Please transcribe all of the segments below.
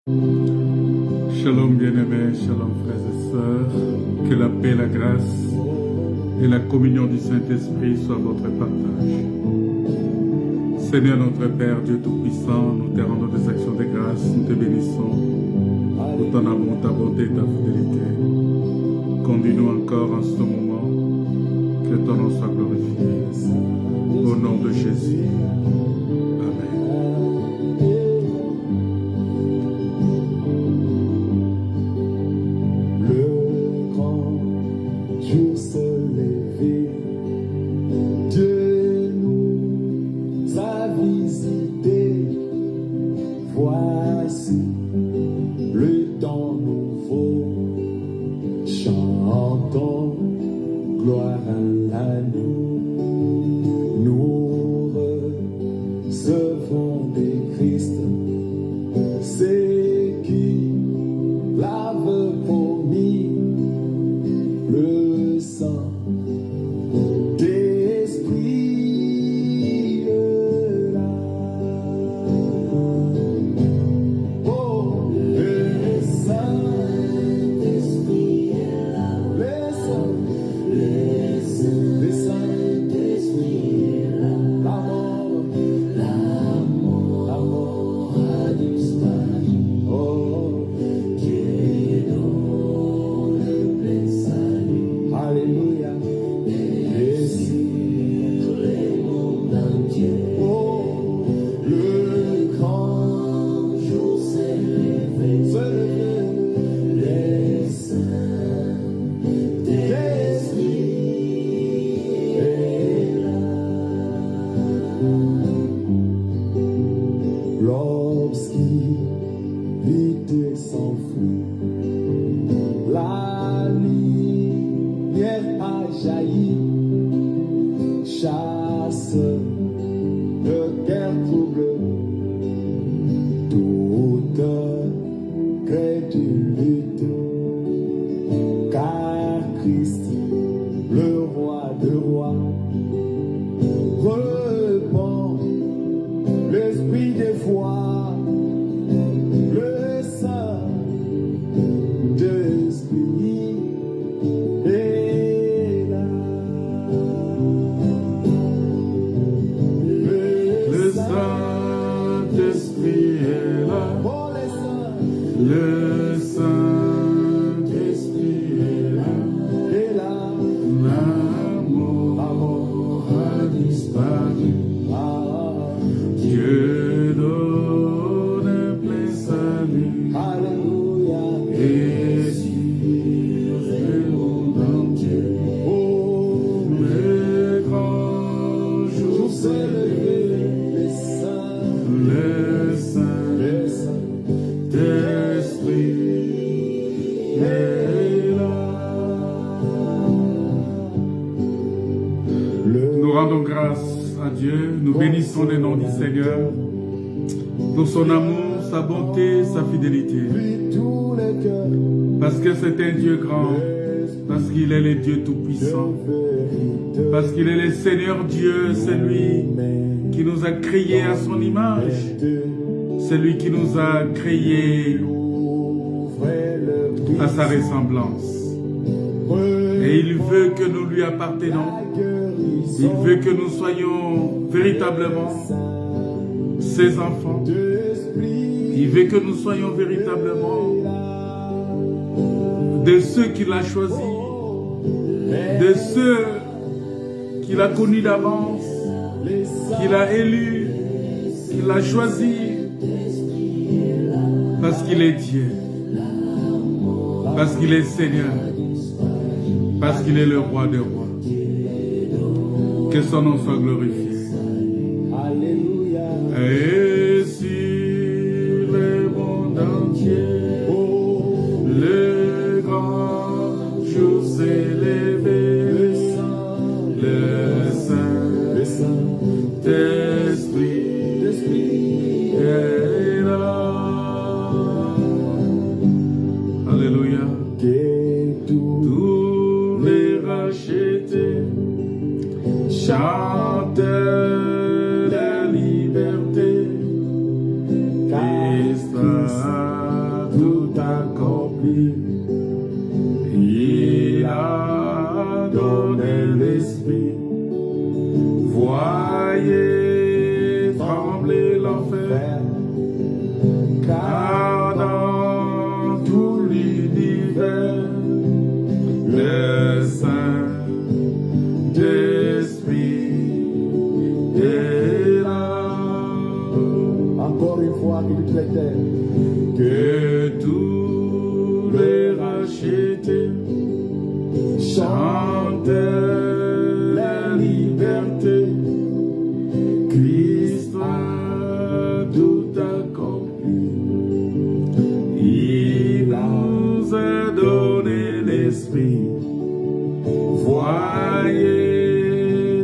Shalom bien-aimés, shalom frères et sœurs, que la paix, la grâce et la communion du Saint-Esprit soient votre partage. Seigneur notre Père, Dieu Tout-Puissant, nous te rendons des actions de grâce, nous te bénissons pour ton amour, ta bonté et ta fidélité. Conduis-nous encore en ce moment, que ton nom soit glorifié. Au nom de Jésus. Amen. Pour son amour, sa bonté, sa fidélité. Parce que c'est un Dieu grand, parce qu'il est le Dieu Tout-Puissant, parce qu'il est le Seigneur Dieu, c'est lui qui nous a créés à son image, c'est lui qui nous a créés à sa ressemblance. Et il veut que nous lui appartenons, il veut que nous soyons véritablement ses enfants. Il veut que nous soyons véritablement de ceux qu'il a choisis, de ceux qu'il a connus d'avance, qu'il a élus, qu'il a choisis, parce qu'il est Dieu, parce qu'il est Seigneur, parce qu'il est le roi des rois. Que son nom soit glorifié. Et sur le monde entier, le grand jour s'est levé, le Saint-Esprit est là. Alléluia. Tous les rachetés chantent la liberté. Christ a vie. Il a donné l'esprit. Voyez trembler l'enfer, car dans tout l'univers, le Saint-Esprit est là. Encore une fois, que tous les rachetés chantent la liberté. Christ a tout accompli. Il nous a donné l'esprit. Voyez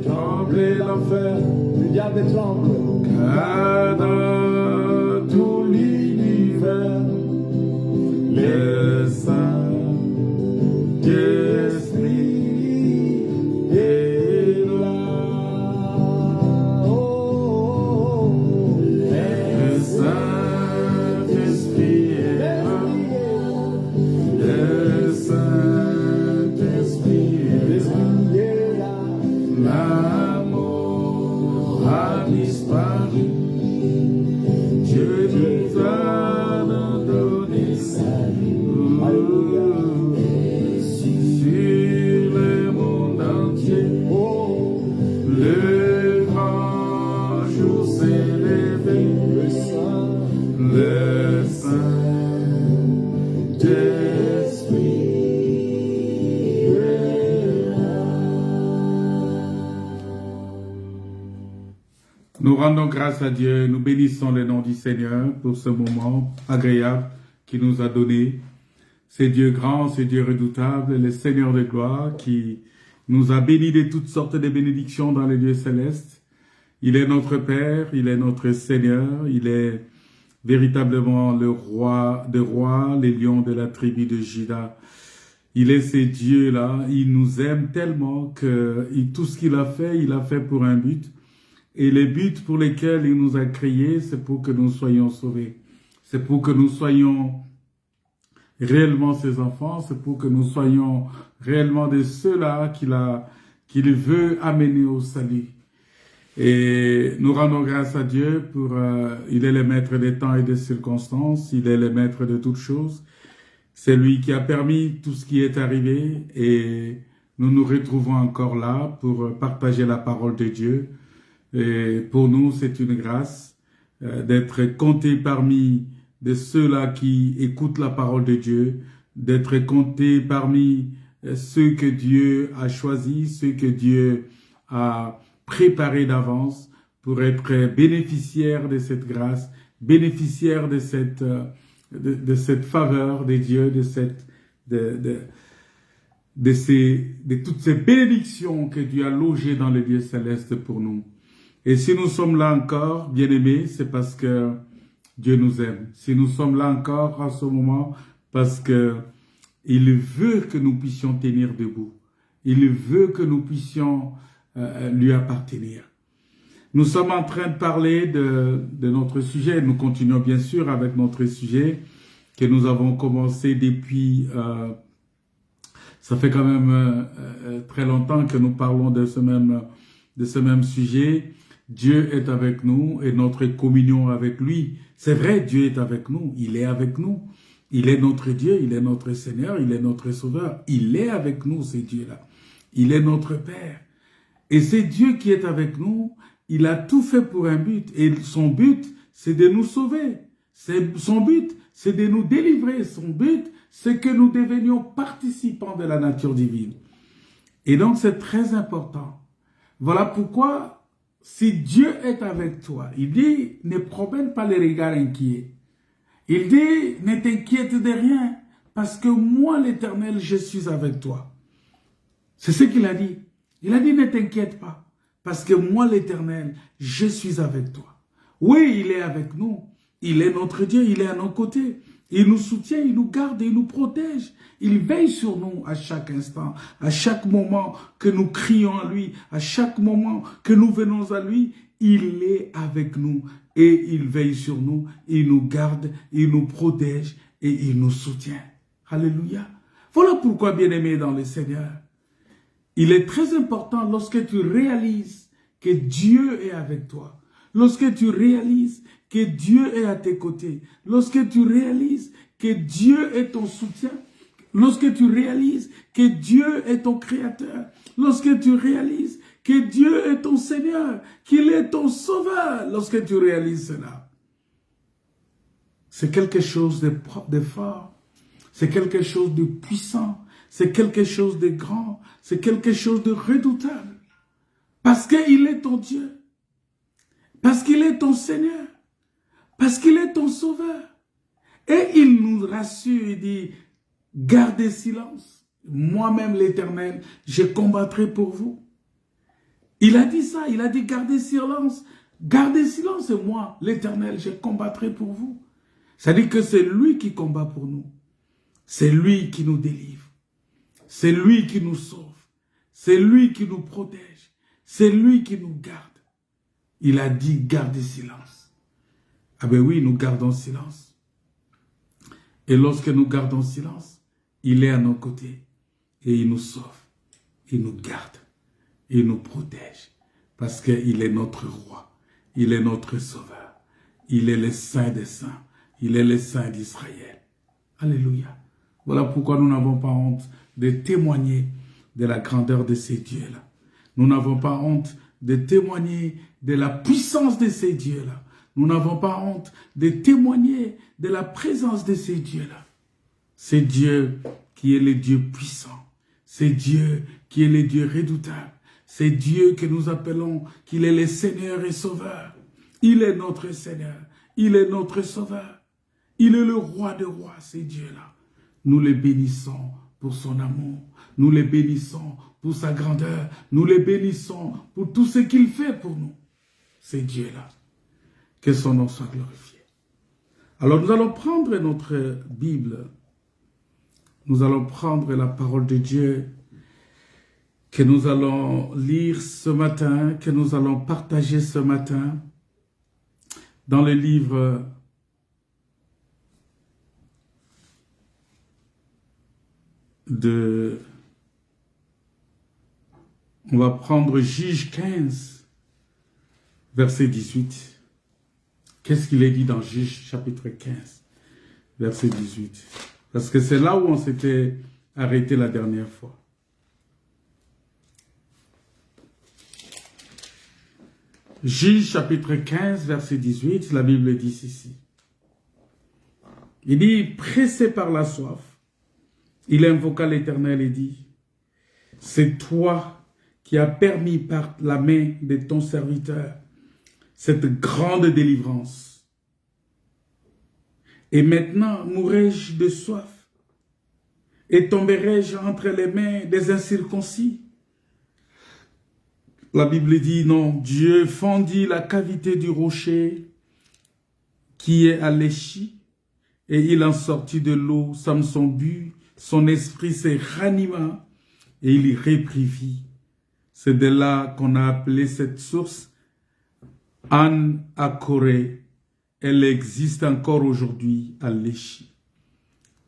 trembler l'enfer. Le diable tremble. Car dans tout l'univers, le Saint-Esprit est là. Oh, le Saint-Esprit est là. Le Saint-Esprit est là. La mort a disparu. Dieu nous a donné salut. Alléluia. Sur le monde entier, le grand jour s'est levé. Le Saint-Esprit est là. Nous rendons grâce à Dieu, nous bénissons le nom du Seigneur pour ce moment agréable qu'il nous a donné. C'est Dieu grand, c'est Dieu redoutable, le Seigneur de gloire qui nous a bénis de toutes sortes de bénédictions dans les lieux célestes. Il est notre Père, il est notre Seigneur, il est véritablement le roi des rois, les lions de la tribu de Juda. Il est ce Dieu-là, il nous aime tellement que tout ce qu'il a fait pour un but. Et les buts pour lesquels il nous a créés, c'est pour que nous soyons sauvés. C'est pour que nous soyons réellement ses enfants, c'est pour que nous soyons réellement de ceux-là qu'il veut amener au salut. Et nous rendons grâce à Dieu pour, il est le maître des temps et des circonstances, il est le maître de toutes choses. C'est lui qui a permis tout ce qui est arrivé et nous nous retrouvons encore là pour partager la parole de Dieu. Et pour nous, c'est une grâce d'être compté parmi de ceux-là qui écoutent la parole de Dieu, d'être compté parmi ceux que Dieu a choisis, ceux que Dieu a préparés d'avance pour être bénéficiaires de cette grâce, bénéficiaires de cette faveur de Dieu, de toutes ces bénédictions que Dieu a logées dans les lieux célestes pour nous. Et si nous sommes là encore, bien-aimés, c'est parce que Dieu nous aime. Si nous sommes là encore en ce moment, parce que il veut que nous puissions tenir debout. Il veut que nous puissions lui appartenir. Nous sommes en train de parler de notre sujet. Nous continuons bien sûr avec notre sujet que nous avons commencé depuis... ça fait quand même très longtemps que nous parlons de ce même sujet. Dieu est avec nous et notre communion avec lui. C'est vrai, Dieu est avec nous, il est avec nous. Il est notre Dieu, il est notre Seigneur, il est notre Sauveur. Il est avec nous, ce Dieu-là. Il est notre Père. Et c'est Dieu qui est avec nous. Il a tout fait pour un but. Et son but, c'est de nous sauver. Son but, c'est de nous délivrer. Son but, c'est que nous devenions participants de la nature divine. Et donc, c'est très important. Voilà pourquoi... Si Dieu est avec toi, il dit, ne promène pas les regards inquiets. Il dit, ne t'inquiète de rien, parce que moi, l'Éternel, je suis avec toi. C'est ce qu'il a dit. Il a dit, ne t'inquiète pas, parce que moi, l'Éternel, je suis avec toi. Oui, il est avec nous. Il est notre Dieu, il est à nos côtés. Il nous soutient, il nous garde, il nous protège. Il veille sur nous à chaque instant, à chaque moment que nous crions à lui, à chaque moment que nous venons à lui, il est avec nous et il veille sur nous, il nous garde, il nous protège et il nous soutient. Alléluia. Voilà pourquoi, bien-aimé dans le Seigneur, il est très important lorsque tu réalises que Dieu est avec toi, lorsque tu réalises que Dieu est à tes côtés, lorsque tu réalises que Dieu est ton soutien, lorsque tu réalises que Dieu est ton créateur, lorsque tu réalises que Dieu est ton Seigneur, qu'il est ton sauveur, lorsque tu réalises cela. C'est quelque chose de fort, c'est quelque chose de puissant, c'est quelque chose de grand, c'est quelque chose de redoutable. Parce qu'il est ton Dieu, parce qu'il est ton Seigneur, parce qu'il est ton sauveur. Et il nous rassure, il dit, gardez silence. Moi-même l'Éternel, je combattrai pour vous. Il a dit ça, il a dit gardez silence. Gardez silence et moi, l'Éternel, je combattrai pour vous. C'est-à-dire que c'est lui qui combat pour nous. C'est lui qui nous délivre. C'est lui qui nous sauve. C'est lui qui nous protège. C'est lui qui nous garde. Il a dit gardez silence. Ah ben oui, nous gardons silence. Et lorsque nous gardons silence, il est à nos côtés. Et il nous sauve. Il nous garde. Il nous protège. Parce qu'il est notre roi. Il est notre sauveur. Il est le Saint des Saints. Il est le Saint d'Israël. Alléluia. Voilà pourquoi nous n'avons pas honte de témoigner de la grandeur de ces dieux-là. Nous n'avons pas honte de témoigner de la puissance de ces dieux-là. Nous n'avons pas honte de témoigner de la présence de ces dieux-là. C'est Dieu qui est le Dieu puissant. C'est Dieu qui est le Dieu redoutable. C'est Dieu que nous appelons qu'il est le Seigneur et Sauveur. Il est notre Seigneur. Il est notre Sauveur. Il est le roi des rois, c'est Dieu-là. Nous le bénissons pour son amour. Nous le bénissons pour sa grandeur. Nous le bénissons pour tout ce qu'il fait pour nous. C'est Dieu-là. Que son nom soit glorifié. Alors nous allons prendre notre Bible. Nous allons prendre la parole de Dieu que nous allons lire ce matin, que nous allons partager ce matin dans le livre on va prendre Juge 15, verset 18. Qu'est-ce qu'il est dit dans Juge chapitre 15, verset 18? Parce que c'est là où on s'était arrêté la dernière fois. Juge chapitre 15, verset 18, la Bible dit ceci. Il dit, pressé par la soif, il invoqua l'Éternel et dit, c'est toi qui as permis par la main de ton serviteur cette grande délivrance. Et maintenant mourrai-je de soif et tomberai-je entre les mains des incirconcis? La Bible dit, non, Dieu fendit la cavité du rocher qui est à l'échie et il en sortit de l'eau. Samson but, son esprit se ranima et il y reprit. C'est de là qu'on a appelé cette source An-Akoré. Elle existe encore aujourd'hui à l'échie.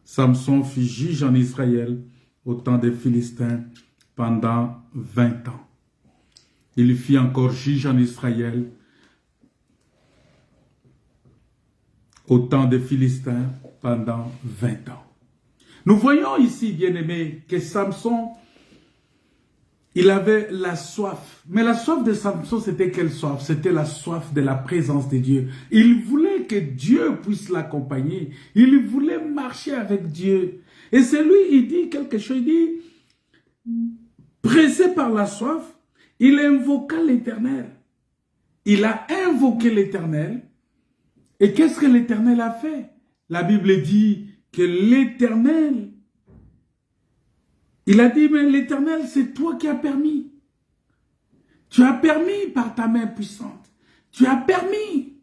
Samson fut juge en Israël au temps des Philistins pendant 20 ans. Il fit encore juge en Israël au temps des Philistins pendant 20 ans. Nous voyons ici, bien-aimés, que Samson, il avait la soif. Mais la soif de Samson, c'était quelle soif? C'était la soif de la présence de Dieu. Il voulait que Dieu puisse l'accompagner. Il voulait marcher avec Dieu. Et c'est lui, il dit quelque chose, il dit, pressé par la soif, il invoqua l'Éternel. Il a invoqué l'Éternel. Et qu'est-ce que l'Éternel a fait? La Bible dit que l'Éternel, il a dit, mais l'Éternel, c'est toi qui as permis. Tu as permis par ta main puissante. Tu as permis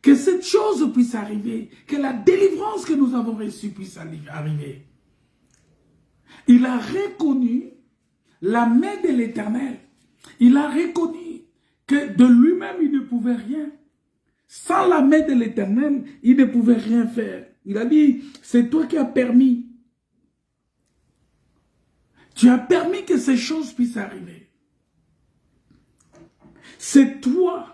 que cette chose puisse arriver, que la délivrance que nous avons reçue puisse arriver. Il a reconnu la main de l'Éternel. Il a reconnu que de lui-même, il ne pouvait rien. Sans la main de l'Éternel, il ne pouvait rien faire. Il a dit, c'est toi qui as permis. Tu as permis que ces choses puissent arriver. C'est toi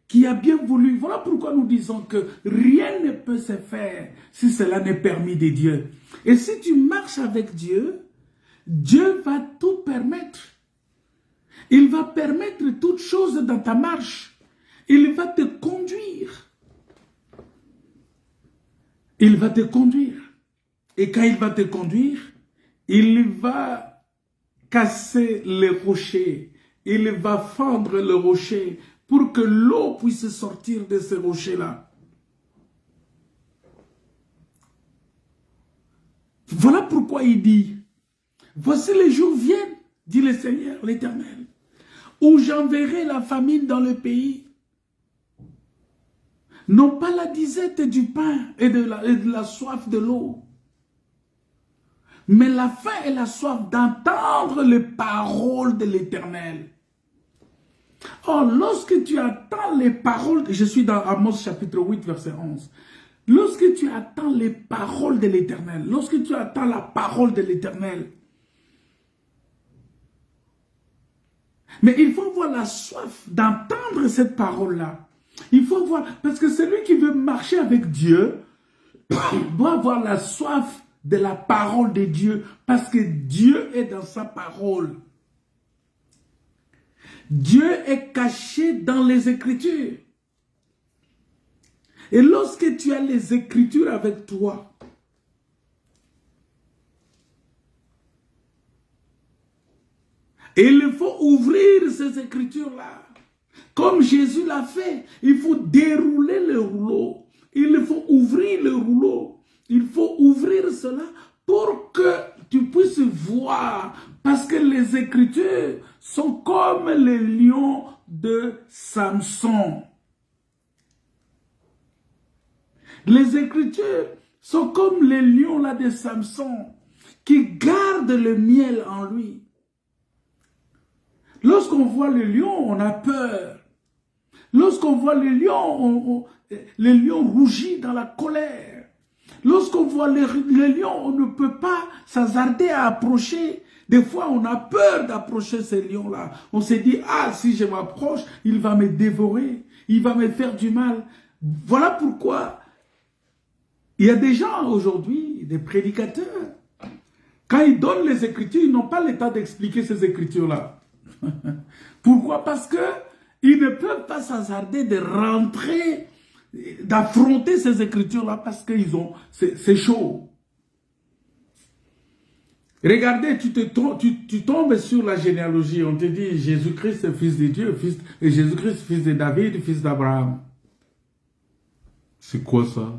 qui as bien voulu. Voilà pourquoi nous disons que rien ne peut se faire si cela n'est permis de Dieu. Et si tu marches avec Dieu, Dieu va tout permettre. Il va permettre toutes choses dans ta marche. Il va te conduire. Il va te conduire. Et quand il va te conduire, il va casser les rochers. Il va fendre le rocher pour que l'eau puisse sortir de ces rochers-là. Voilà pourquoi il dit, voici les jours viennent, dit le Seigneur, l'Éternel, où j'enverrai la famine dans le pays. Non pas la disette du pain et de la soif de l'eau, mais la faim et la soif d'entendre les paroles de l'Éternel. Or, lorsque tu attends les paroles, je suis dans Amos chapitre 8, verset 11. Lorsque tu attends les paroles de l'Éternel, lorsque tu attends la parole de l'Éternel, mais il faut avoir la soif d'entendre cette parole-là. Il faut voir, parce que celui qui veut marcher avec Dieu doit avoir la soif de la parole de Dieu, parce que Dieu est dans sa parole. Dieu est caché dans les Écritures. Et lorsque tu as les Écritures avec toi, il faut ouvrir ces Écritures-là. Comme Jésus l'a fait, il faut dérouler le rouleau. Il faut ouvrir le rouleau. Il faut ouvrir cela pour que tu puisses voir. Parce que les Écritures sont comme les lions de Samson. Les Écritures sont comme les lions là de Samson qui gardent le miel en lui. Lorsqu'on voit le lion, on a peur. Lorsqu'on voit le lion rougit dans la colère. Lorsqu'on voit le lion, on ne peut pas s'hasarder à approcher. Des fois, on a peur d'approcher ces lions-là. On se dit, ah, si je m'approche, il va me dévorer. Il va me faire du mal. Voilà pourquoi il y a des gens aujourd'hui, des prédicateurs. Quand ils donnent les Écritures, ils n'ont pas le temps d'expliquer ces Écritures-là. Pourquoi? Parce que ils ne peuvent pas s'hasarder de rentrer, d'affronter ces Écritures-là parce qu'ils ont, c'est chaud. Regardez, tu tombes sur la généalogie, on te dit Jésus-Christ, fils de Dieu, Jésus-Christ, fils de David, fils d'Abraham. C'est quoi ça?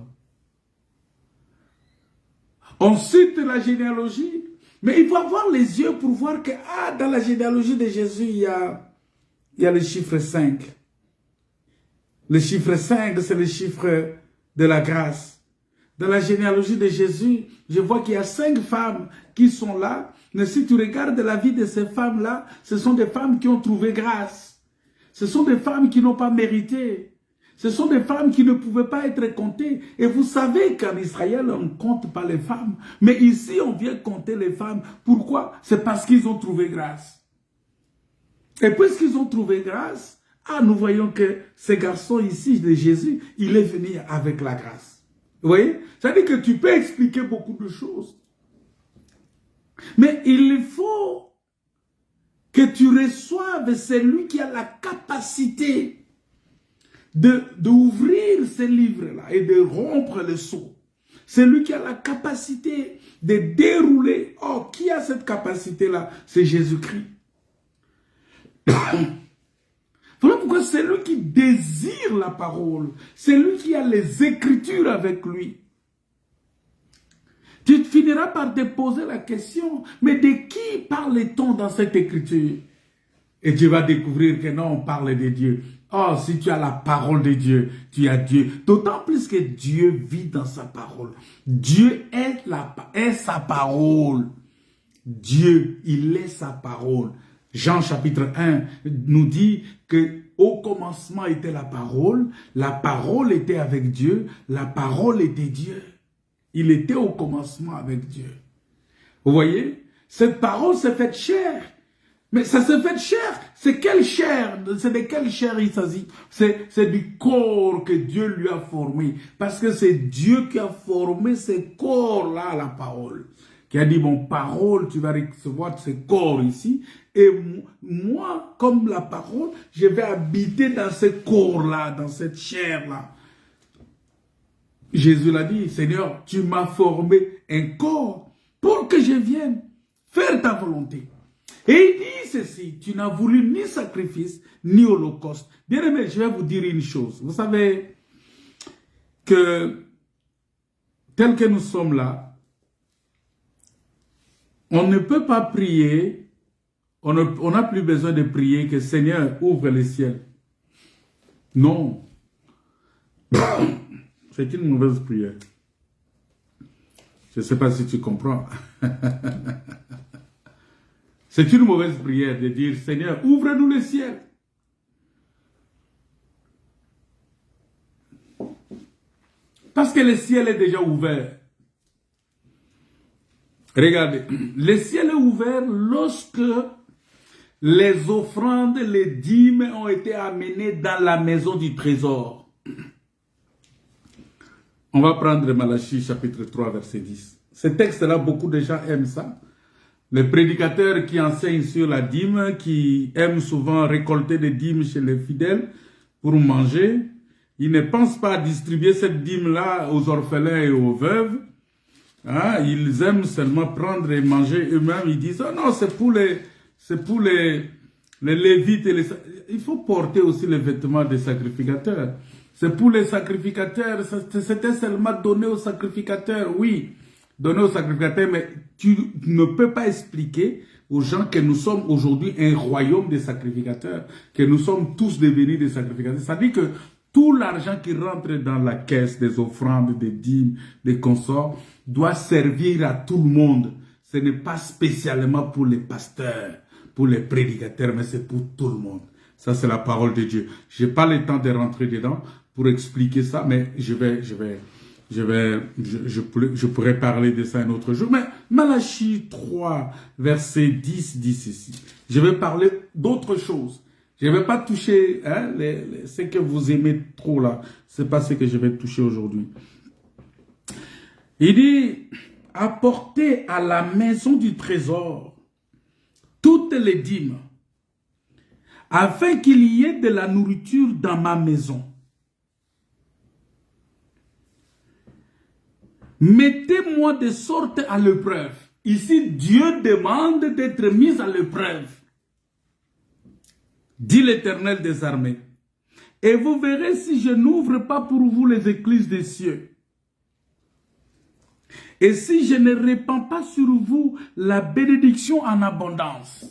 On cite la généalogie, mais il faut avoir les yeux pour voir que dans la généalogie de Jésus, il y a le chiffre 5. Le chiffre 5, c'est le chiffre de la grâce. Dans la généalogie de Jésus, je vois qu'il y a 5 femmes qui sont là. Mais si tu regardes la vie de ces femmes-là, ce sont des femmes qui ont trouvé grâce. Ce sont des femmes qui n'ont pas mérité. Ce sont des femmes qui ne pouvaient pas être comptées. Et vous savez qu'en Israël, on ne compte pas les femmes. Mais ici, on vient compter les femmes. Pourquoi? C'est parce qu'ils ont trouvé grâce. Et puisqu'ils ont trouvé grâce, nous voyons que ce garçon ici de Jésus, il est venu avec la grâce. Vous voyez? C'est-à-dire que tu peux expliquer beaucoup de choses. Mais il faut que tu reçoives celui qui a la capacité d'ouvrir ces livres-là et de rompre le sceau. Celui qui a la capacité de dérouler. Oh, qui a cette capacité-là? C'est Jésus-Christ. Voilà pourquoi c'est lui qui désire la parole. C'est lui qui a les Écritures avec lui. Tu finiras par te poser la question, mais de qui parle-t-on dans cette Écriture? Et tu vas découvrir que non, on parle de Dieu. Oh, si tu as la parole de Dieu, tu as Dieu. D'autant plus que Dieu vit dans sa parole. Dieu est sa parole. Dieu, il est sa parole. Jean chapitre 1 nous dit que au commencement était la parole était avec Dieu, la parole était Dieu. Il était au commencement avec Dieu. Vous voyez? Cette parole s'est faite chair. Mais ça s'est fait chair. C'est quelle chair? C'est de quelle chair il s'agit? C'est du corps que Dieu lui a formé. Parce que c'est Dieu qui a formé ce corps-là, la parole. Qui a dit, bon, parole, tu vas recevoir ce corps ici. Et moi, comme la parole, je vais habiter dans ce corps-là, dans cette chair-là. Jésus l'a dit, Seigneur, tu m'as formé un corps pour que je vienne faire ta volonté. Et il dit ceci, tu n'as voulu ni sacrifice, ni holocauste. Bien aimé, je vais vous dire une chose. Vous savez que, tel que nous sommes là, on ne peut pas prier, on n'a plus besoin de prier que Seigneur ouvre les ciels. Non. C'est une mauvaise prière. Je ne sais pas si tu comprends. C'est une mauvaise prière de dire, Seigneur, ouvre-nous le ciel. Parce que le ciel est déjà ouvert. Regardez, le ciel est ouvert lorsque les offrandes, les dîmes ont été amenées dans la maison du trésor. On va prendre Malachie chapitre 3 verset 10. Ce texte-là, beaucoup de gens aiment ça. Les prédicateurs qui enseignent sur la dîme, qui aiment souvent récolter des dîmes chez les fidèles pour manger, ils ne pensent pas à distribuer cette dîme-là aux orphelins et aux veuves. Hein? Ils aiment seulement prendre et manger eux-mêmes. Ils disent, oh non, c'est pour les lévites. Il faut porter aussi les vêtements des sacrificateurs. C'est pour les sacrificateurs. C'était seulement donné aux sacrificateurs, oui. Donner aux sacrificateurs, mais tu ne peux pas expliquer aux gens que nous sommes aujourd'hui un royaume des sacrificateurs, que nous sommes tous devenus des sacrificateurs. Ça veut dire que tout l'argent qui rentre dans la caisse des offrandes, des dîmes, des consorts, doit servir à tout le monde. Ce n'est pas spécialement pour les pasteurs, pour les prédicateurs, mais c'est pour tout le monde. Ça, c'est la parole de Dieu. Je n'ai pas le temps de rentrer dedans pour expliquer ça, mais je pourrais parler de ça un autre jour. Mais Malachie 3, verset 10, dit ceci. Je vais parler d'autre chose. Je ne vais pas toucher ce que vous aimez trop là. Ce n'est pas ce que je vais toucher aujourd'hui. Il dit, apportez à la maison du trésor toutes les dîmes, afin qu'il y ait de la nourriture dans ma maison. Mettez-moi de sorte à l'épreuve. Ici, Dieu demande d'être mis à l'épreuve, dit l'Éternel des armées. Et vous verrez si je n'ouvre pas pour vous les écluses des cieux. Et si je ne répands pas sur vous la bénédiction en abondance.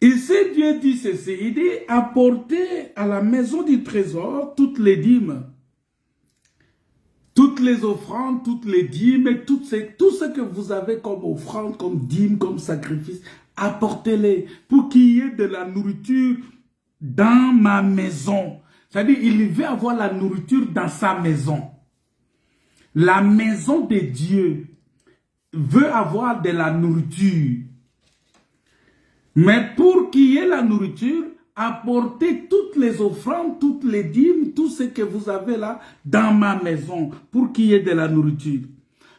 Ici, Dieu dit ceci. Il dit, apportez à la maison du trésor toutes les dîmes, toutes les offrandes, toutes les dîmes, tout ce que vous avez comme offrande, comme dîme, comme sacrifice, apportez-les pour qu'il y ait de la nourriture dans ma maison. C'est-à-dire, il veut avoir la nourriture dans sa maison. La maison de Dieu veut avoir de la nourriture. Mais pour qu'il y ait la nourriture, apportez toutes les offrandes, toutes les dîmes, tout ce que vous avez là dans ma maison pour qu'il y ait de la nourriture.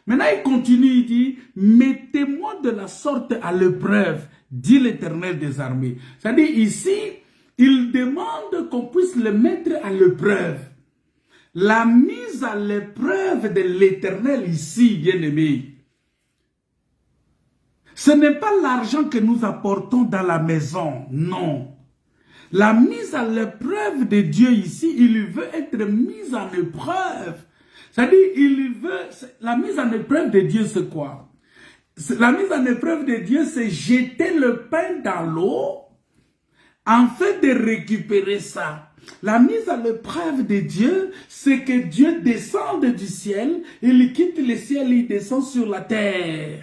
Maintenant, il continue, il dit, mettez-moi de la sorte à l'épreuve, dit l'Éternel des armées. C'est-à-dire ici, il demande qu'on puisse le mettre à l'épreuve. La mise à l'épreuve de l'Éternel ici, bien-aimé, ce n'est pas l'argent que nous apportons dans la maison, non. La mise à l'épreuve de Dieu ici, il veut être mis en épreuve. C'est-à-dire, la mise en épreuve de Dieu, c'est quoi? La mise en épreuve de Dieu, c'est jeter le pain dans l'eau, afin de récupérer ça. La mise à l'épreuve de Dieu, c'est que Dieu descende du ciel, il quitte le ciel, il descend sur la terre.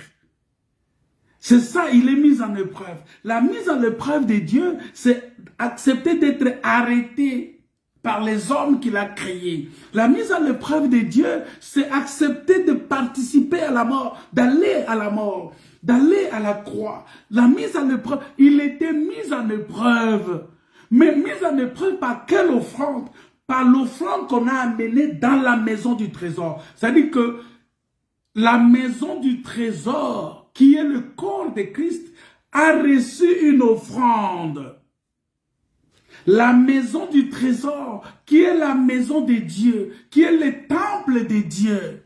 C'est ça, il est mis en épreuve. La mise en épreuve de Dieu, c'est accepter d'être arrêté par les hommes qu'il a créés. La mise à l'épreuve de Dieu, c'est accepter de participer à la mort, d'aller à la mort, d'aller à la croix. La mise à l'épreuve, il était mis en épreuve. Mais mis en épreuve par quelle offrande? Par l'offrande qu'on a amenée dans la maison du trésor. C'est-à-dire que la maison du trésor, qui est le corps de Christ, a reçu une offrande. La maison du trésor, qui est la maison de Dieu, qui est le temple de Dieu.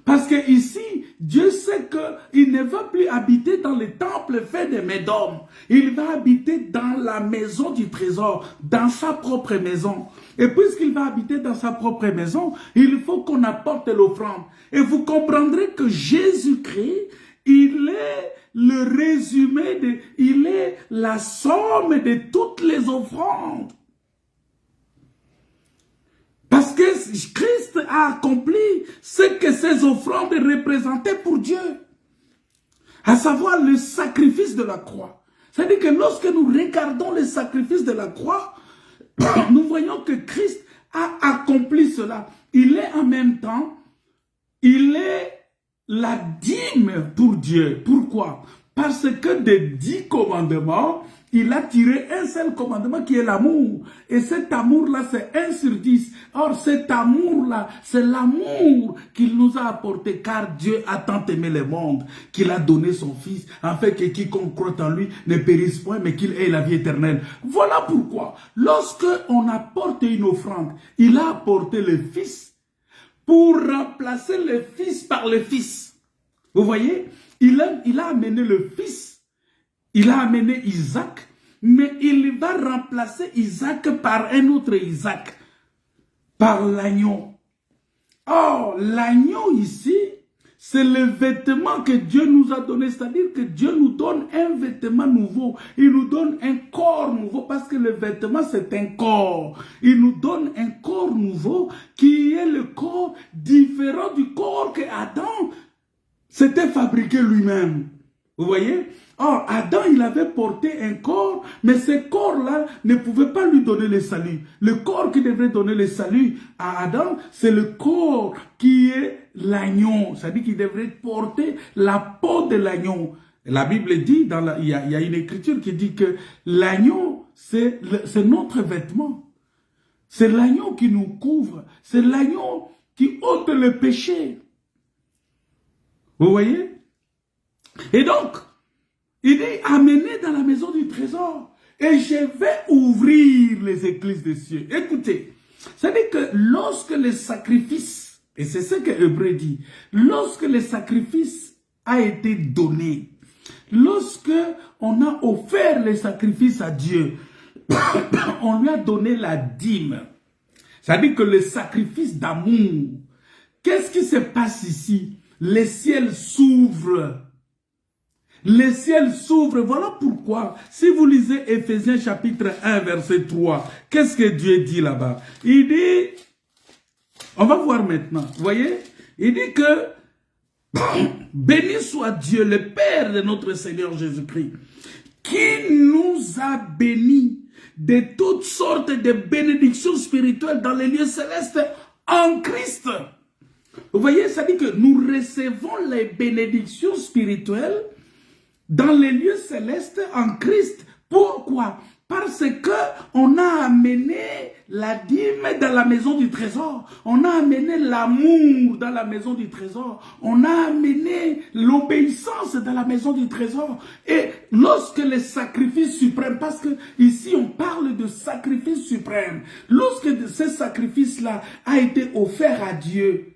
Parce que ici, Dieu sait qu'il ne va plus habiter dans le temple fait de mes d'hommes. Il va habiter dans la maison du trésor, dans sa propre maison. Et puisqu'il va habiter dans sa propre maison, il faut qu'on apporte l'offrande. Et vous comprendrez que Jésus-Christ, il est le résumé, il est la somme de toutes les offrandes. Parce que Christ a accompli ce que ces offrandes représentaient pour Dieu. À savoir le sacrifice de la croix. C'est-à-dire que lorsque nous regardons le sacrifice de la croix, nous voyons que Christ a accompli cela. Il est en même temps, il est la dîme pour Dieu. Pourquoi? Parce que des 10 commandements, il a tiré un seul commandement qui est l'amour. Et cet amour-là, c'est 1 sur 10. Or, cet amour-là, c'est l'amour qu'il nous a apporté. Car Dieu a tant aimé le monde qu'il a donné son Fils, afin que quiconque croit en lui ne périsse point, mais qu'il ait la vie éternelle. Voilà pourquoi, lorsque on apporte une offrande, il a apporté le Fils pour remplacer le Fils par le Fils. Vous voyez, il a amené le Fils. Il a amené Isaac, mais il va remplacer Isaac par un autre Isaac, par l'agneau. Or, l'agneau ici, c'est le vêtement que Dieu nous a donné, c'est-à-dire que Dieu nous donne un vêtement nouveau. Il nous donne un corps nouveau, parce que le vêtement, c'est un corps. Il nous donne un corps nouveau, qui est le corps différent du corps que Adam s'était fabriqué lui-même. Vous voyez? Or, Adam, il avait porté un corps, mais ce corps-là ne pouvait pas lui donner le salut. Le corps qui devrait donner le salut à Adam, c'est le corps qui est l'agneau. C'est-à-dire qu'il devrait porter la peau de l'agneau. La Bible dit, il y a une écriture qui dit que l'agneau, c'est notre vêtement. C'est l'agneau qui nous couvre. C'est l'agneau qui ôte le péché. Vous voyez? Et donc, il est amené dans la maison du trésor. Et je vais ouvrir les églises des cieux. Écoutez, c'est-à-dire que lorsque le sacrifice, et c'est ce que Hébreu dit, lorsque le sacrifice a été donné, lorsque on a offert le sacrifice à Dieu, on lui a donné la dîme. C'est-à-dire que le sacrifice d'amour, qu'est-ce qui se passe ici? Les ciels s'ouvrent. Les ciels s'ouvrent. Voilà pourquoi, si vous lisez Éphésiens chapitre 1, verset 3, qu'est-ce que Dieu dit là-bas? Il dit, on va voir maintenant, vous voyez? Il dit que, béni soit Dieu, le Père de notre Seigneur Jésus-Christ, qui nous a bénis de toutes sortes de bénédictions spirituelles dans les lieux célestes en Christ. Vous voyez, ça dit que nous recevons les bénédictions spirituelles dans les lieux célestes en Christ. Pourquoi? Parce que on a amené la dîme dans la maison du trésor. On a amené l'amour dans la maison du trésor. On a amené l'obéissance dans la maison du trésor. Et lorsque le sacrifice suprême, parce que ici on parle de sacrifice suprême, lorsque ce sacrifice-là a été offert à Dieu,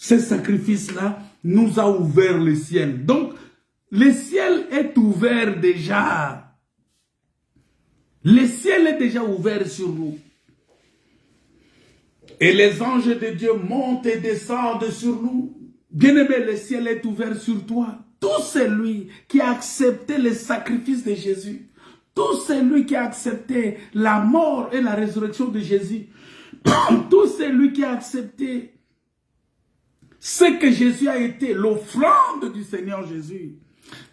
ce sacrifice-là nous a ouvert le ciel. Donc, le ciel est ouvert déjà. Le ciel est déjà ouvert sur nous. Et les anges de Dieu montent et descendent sur nous. Bien-aimé, le ciel est ouvert sur toi. Tout celui qui a accepté le sacrifice de Jésus, tout celui qui a accepté la mort et la résurrection de Jésus, tout celui qui a accepté ce que Jésus a été, l'offrande du Seigneur Jésus,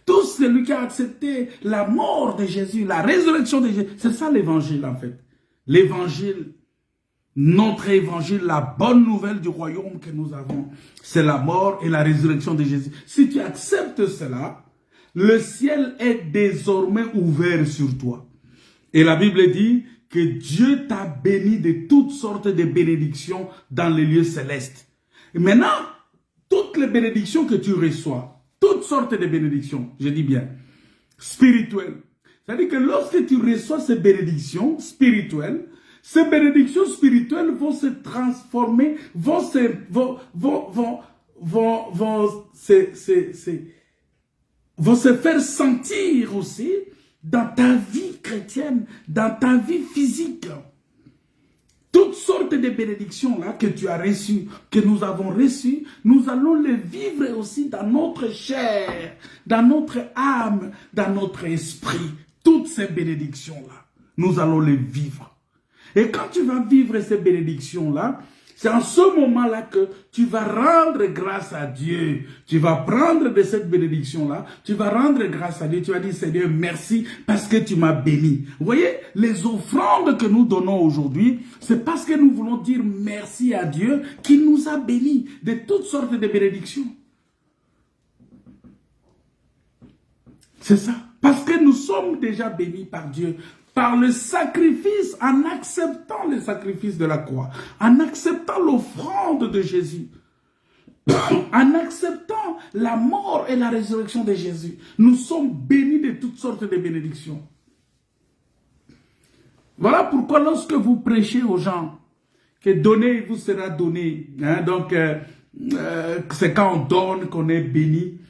tout celui qui a accepté la mort de Jésus, la résurrection de Jésus, c'est ça l'évangile en fait. L'évangile, Notre évangile, la bonne nouvelle du royaume que nous avons, c'est la mort et la résurrection de Jésus. Si tu acceptes cela, le ciel est désormais ouvert sur toi. Et la Bible dit que Dieu t'a béni de toutes sortes de bénédictions dans les lieux célestes. Et maintenant, toutes les bénédictions que tu reçois, toutes sortes de bénédictions, je dis bien, spirituelles. C'est-à-dire que lorsque tu reçois ces bénédictions spirituelles vont se transformer, vont se faire sentir aussi dans ta vie chrétienne, dans ta vie physique. Toutes sortes de bénédictions là que tu as reçues, que nous avons reçues, nous allons les vivre aussi dans notre chair, dans notre âme, dans notre esprit. Toutes ces bénédictions là, nous allons les vivre. Et quand tu vas vivre ces bénédictions-là, c'est en ce moment-là que tu vas rendre grâce à Dieu. Tu vas prendre de cette bénédiction-là, tu vas rendre grâce à Dieu. Tu vas dire, Seigneur, merci parce que tu m'as béni. Vous voyez, les offrandes que nous donnons aujourd'hui, c'est parce que nous voulons dire merci à Dieu qui nous a bénis de toutes sortes de bénédictions. C'est ça. Parce que nous sommes déjà bénis par Dieu. Par le sacrifice, en acceptant le sacrifice de la croix, en acceptant l'offrande de Jésus, en acceptant la mort et la résurrection de Jésus, nous sommes bénis de toutes sortes de bénédictions. Voilà pourquoi lorsque vous prêchez aux gens que donner vous sera donné, hein, donc c'est quand on donne qu'on est béni.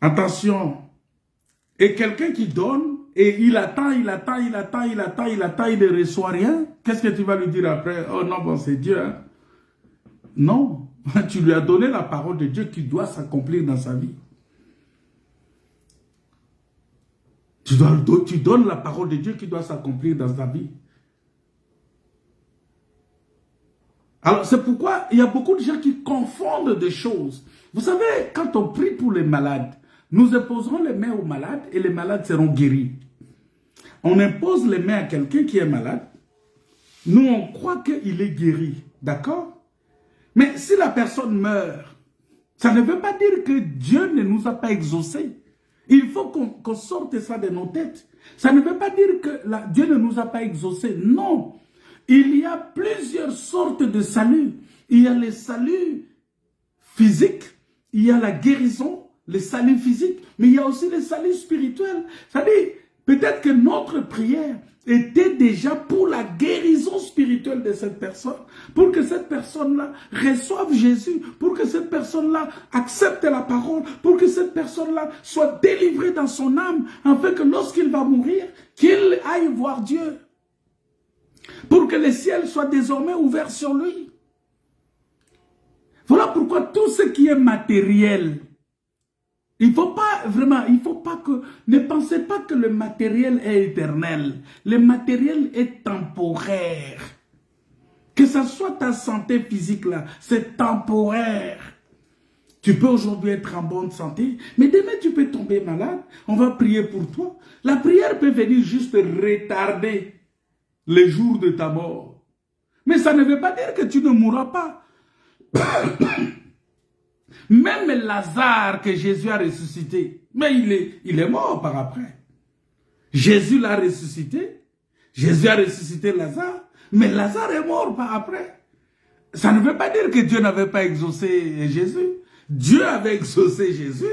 Attention, et quelqu'un qui donne, et il attend, il ne reçoit rien. Qu'est-ce que tu vas lui dire après? Oh non, bon, c'est Dieu. Hein? Non, tu lui as donné la parole de Dieu qui doit s'accomplir dans sa vie. Tu donnes la parole de Dieu qui doit s'accomplir dans sa vie. Alors, c'est pourquoi il y a beaucoup de gens qui confondent des choses. Vous savez, quand on prie pour les malades, nous imposerons les mains aux malades et les malades seront guéris. On impose les mains à quelqu'un qui est malade. Nous, on croit qu'il est guéri. D'accord? Mais si la personne meurt, ça ne veut pas dire que Dieu ne nous a pas exaucés. Il faut qu'on sorte ça de nos têtes. Ça ne veut pas dire que Dieu ne nous a pas exaucés. Non. Il y a plusieurs sortes de salut. Il y a le salut physique, il y a la guérison, le salut physique, mais il y a aussi le salut spirituel. C'est-à-dire, peut-être que notre prière était déjà pour la guérison spirituelle de cette personne, pour que cette personne-là reçoive Jésus, pour que cette personne-là accepte la parole, pour que cette personne-là soit délivrée dans son âme, afin que lorsqu'il va mourir, qu'il aille voir Dieu, pour que le ciel soit désormais ouvert sur lui. Voilà pourquoi tout ce qui est matériel, il faut pas vraiment, ne pensez pas que le matériel est éternel. Le matériel est temporaire. Que ce soit ta santé physique là, c'est temporaire. Tu peux aujourd'hui être en bonne santé, mais demain tu peux tomber malade. On va prier pour toi. La prière peut venir juste retarder les jours de ta mort. Mais ça ne veut pas dire que tu ne mourras pas. Même Lazare que Jésus a ressuscité, mais il est mort par après. Jésus l'a ressuscité. Jésus a ressuscité Lazare, mais Lazare est mort par après. Ça ne veut pas dire que Dieu n'avait pas exaucé Jésus. Dieu avait exaucé Jésus,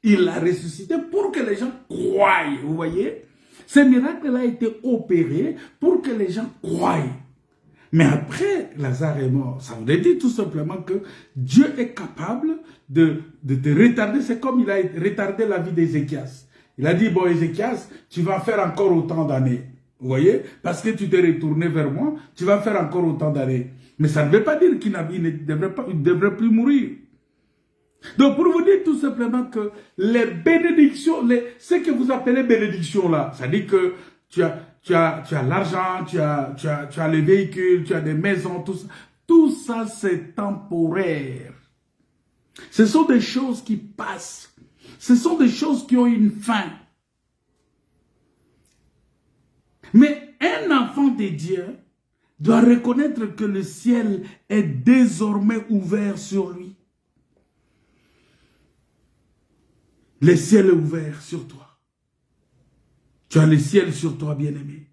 il l'a ressuscité pour que les gens croient. Vous voyez? Ce miracle a été opéré pour que les gens croient. Mais après, Lazare est mort. Ça voudrait dire tout simplement que Dieu est capable de te retarder. C'est comme il a retardé la vie d'Ézéchias. Il a dit, bon Ézéchias, tu vas faire encore autant d'années. Vous voyez? Parce que tu t'es retourné vers moi, tu vas faire encore autant d'années. Mais ça ne veut pas dire qu'il ne devrait plus mourir. Donc pour vous dire tout simplement que les bénédictions, ce que vous appelez bénédictions là, ça dit que tu as l'argent, tu as les véhicules, tu as des maisons, tout ça c'est temporaire. Ce sont des choses qui passent. Ce sont des choses qui ont une fin. Mais un enfant de Dieu doit reconnaître que le ciel est désormais ouvert sur lui. Le ciel est ouvert sur toi. Tu as le ciel sur toi, bien-aimé.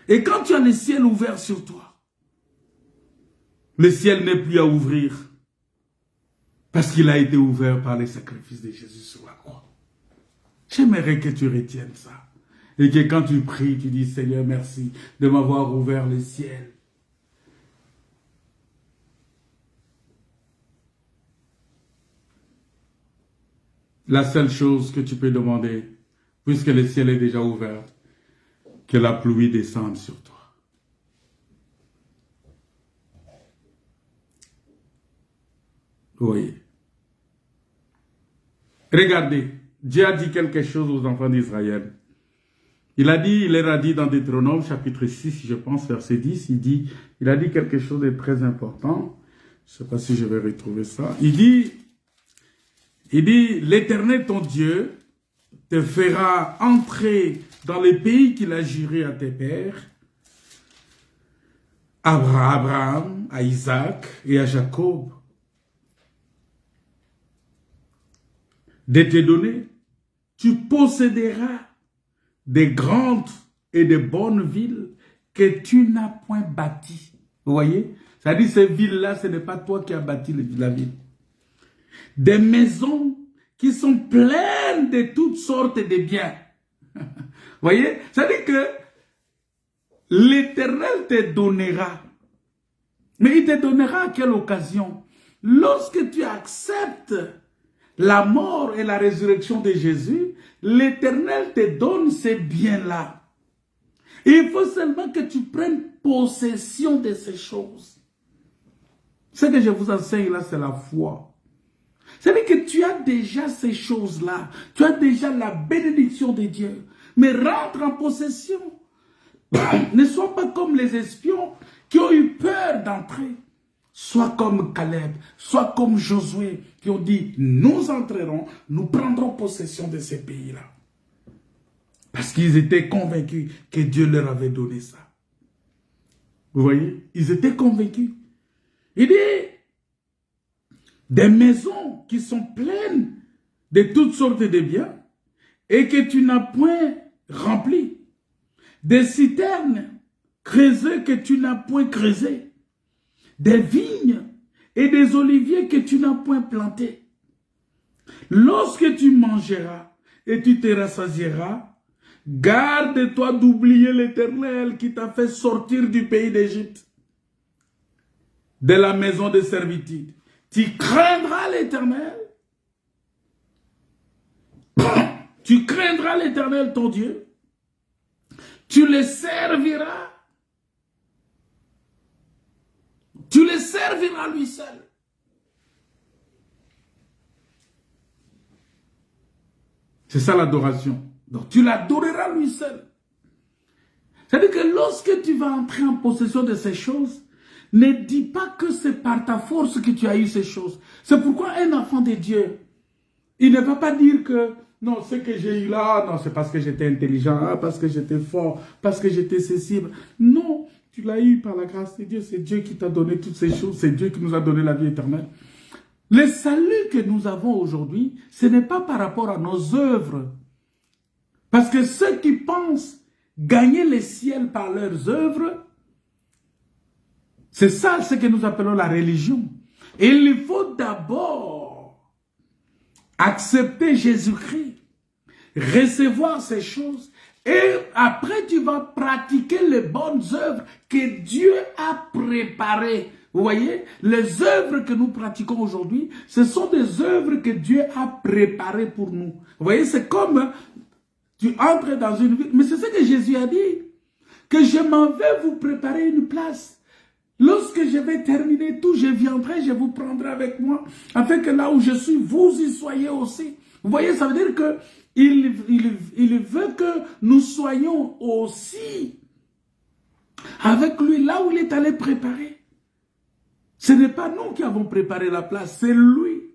Et quand tu as le ciel ouvert sur toi, le ciel n'est plus à ouvrir parce qu'il a été ouvert par les sacrifices de Jésus sur la croix. J'aimerais que tu retiennes ça. Et que quand tu pries, tu dis, Seigneur, merci de m'avoir ouvert le ciel. La seule chose que tu peux demander, puisque le ciel est déjà ouvert, que la pluie descende sur toi. Oui. Regardez, Dieu a dit quelque chose aux enfants d'Israël. Il leur a dit dans Deutéronome chapitre 6, je pense, verset 10, il a dit quelque chose de très important. Je ne sais pas si je vais retrouver ça. Il dit, l'Éternel ton Dieu te fera entrer dans le pays qu'il a juré à tes pères, à Abraham, à Isaac et à Jacob, de te donner. Tu posséderas des grandes et de bonnes villes que tu n'as point bâties. Vous voyez? C'est-à-dire ces villes-là, ce n'est pas toi qui as bâti la ville. Des maisons qui sont pleines de toutes sortes de biens. Vous voyez? C'est-à-dire que l'Éternel te donnera. Mais il te donnera à quelle occasion? Lorsque tu acceptes la mort et la résurrection de Jésus, l'Éternel te donne ces biens-là. Il faut seulement que tu prennes possession de ces choses. Ce que je vous enseigne là, c'est la foi. C'est-à-dire que tu as déjà ces choses-là. Tu as déjà la bénédiction de Dieu. Mais rentre en possession. Ne sois pas comme les espions qui ont eu peur d'entrer. Sois comme Caleb, sois comme Josué, qui ont dit, nous entrerons, nous prendrons possession de ces pays-là. Parce qu'ils étaient convaincus que Dieu leur avait donné ça. Vous voyez? Ils étaient convaincus. Il dit, des maisons qui sont pleines de toutes sortes de biens et que tu n'as point remplies. Des citernes creusées que tu n'as point creusées. Des vignes et des oliviers que tu n'as point plantés. Lorsque tu mangeras et tu te rassasieras, garde-toi d'oublier l'Éternel qui t'a fait sortir du pays d'Égypte, de la maison de servitude. Tu craindras l'Éternel. Tu craindras l'Éternel ton Dieu. Tu le serviras. Tu le serviras lui seul. C'est ça l'adoration. Donc tu l'adoreras lui seul. C'est-à-dire que lorsque tu vas entrer en possession de ces choses, ne dis pas que c'est par ta force que tu as eu ces choses. C'est pourquoi un enfant de Dieu, il ne va pas dire que non, ce que j'ai eu là, non, c'est parce que j'étais intelligent, parce que j'étais fort, parce que j'étais sensible. Non, tu l'as eu par la grâce de Dieu. C'est Dieu qui t'a donné toutes ces choses. C'est Dieu qui nous a donné la vie éternelle. Le salut que nous avons aujourd'hui, ce n'est pas par rapport à nos œuvres. Parce que ceux qui pensent gagner le ciel par leurs œuvres, c'est ça ce que nous appelons la religion. Et il faut d'abord accepter Jésus-Christ, recevoir ces choses, et après tu vas pratiquer les bonnes œuvres que Dieu a préparées. Vous voyez, les œuvres que nous pratiquons aujourd'hui, ce sont des œuvres que Dieu a préparées pour nous. Vous voyez, c'est comme tu entres dans une ville, mais c'est ce que Jésus a dit, que je m'en vais vous préparer une place. Lorsque je vais terminer tout, je viendrai, je vous prendrai avec moi, afin que là où je suis, vous y soyez aussi. Vous voyez, ça veut dire que il veut que nous soyons aussi avec lui, là où il est allé préparer. Ce n'est pas nous qui avons préparé la place, c'est lui.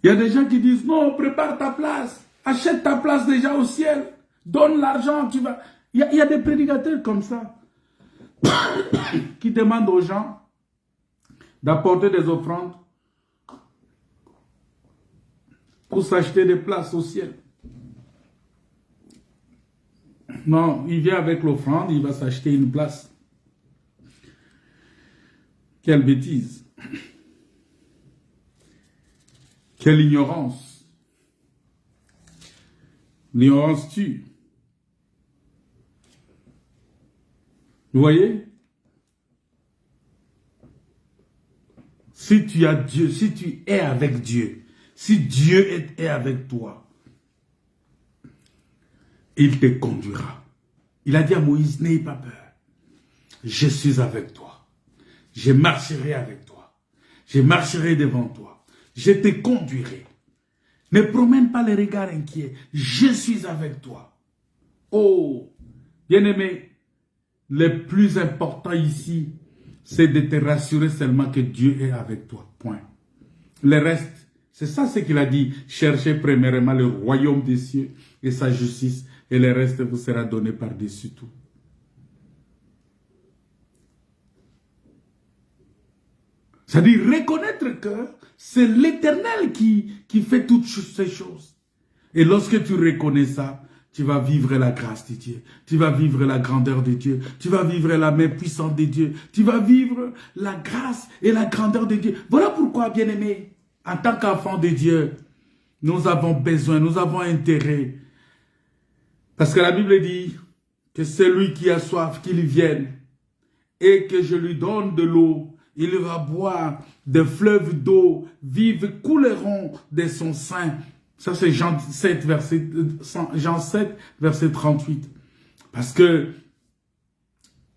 Il y a des gens qui disent, non, prépare ta place, achète ta place déjà au ciel, donne l'argent, tu vas... Il y a des prédicateurs comme ça qui demandent aux gens d'apporter des offrandes pour s'acheter des places au ciel. Non, il vient avec l'offrande, il va s'acheter une place. Quelle bêtise. Quelle ignorance. L'ignorance tue. Vous voyez? Si tu as Dieu, si tu es avec Dieu, si Dieu est avec toi, il te conduira. Il a dit à Moïse, n'aie pas peur. Je suis avec toi. Je marcherai avec toi. Je marcherai devant toi. Je te conduirai. Ne promène pas les regards inquiets. Je suis avec toi. Oh, bien-aimé, le plus important ici, c'est de te rassurer seulement que Dieu est avec toi. Point. Le reste, c'est ça ce qu'il a dit. Cherchez premièrement le royaume des cieux et sa justice, et le reste vous sera donné par-dessus tout. C'est-à-dire reconnaître que c'est l'Éternel qui fait toutes ces choses. Et lorsque tu reconnais ça, tu vas vivre la grâce de Dieu. Tu vas vivre la grandeur de Dieu. Tu vas vivre la main puissante de Dieu. Tu vas vivre la grâce et la grandeur de Dieu. Voilà pourquoi, bien-aimés, en tant qu'enfants de Dieu, nous avons besoin, nous avons intérêt. Parce que la Bible dit que celui qui a soif, qu'il vienne et que je lui donne de l'eau. Il va boire des fleuves d'eau vive couleront de son sein. Ça, c'est Jean 7, verset 38. Parce que,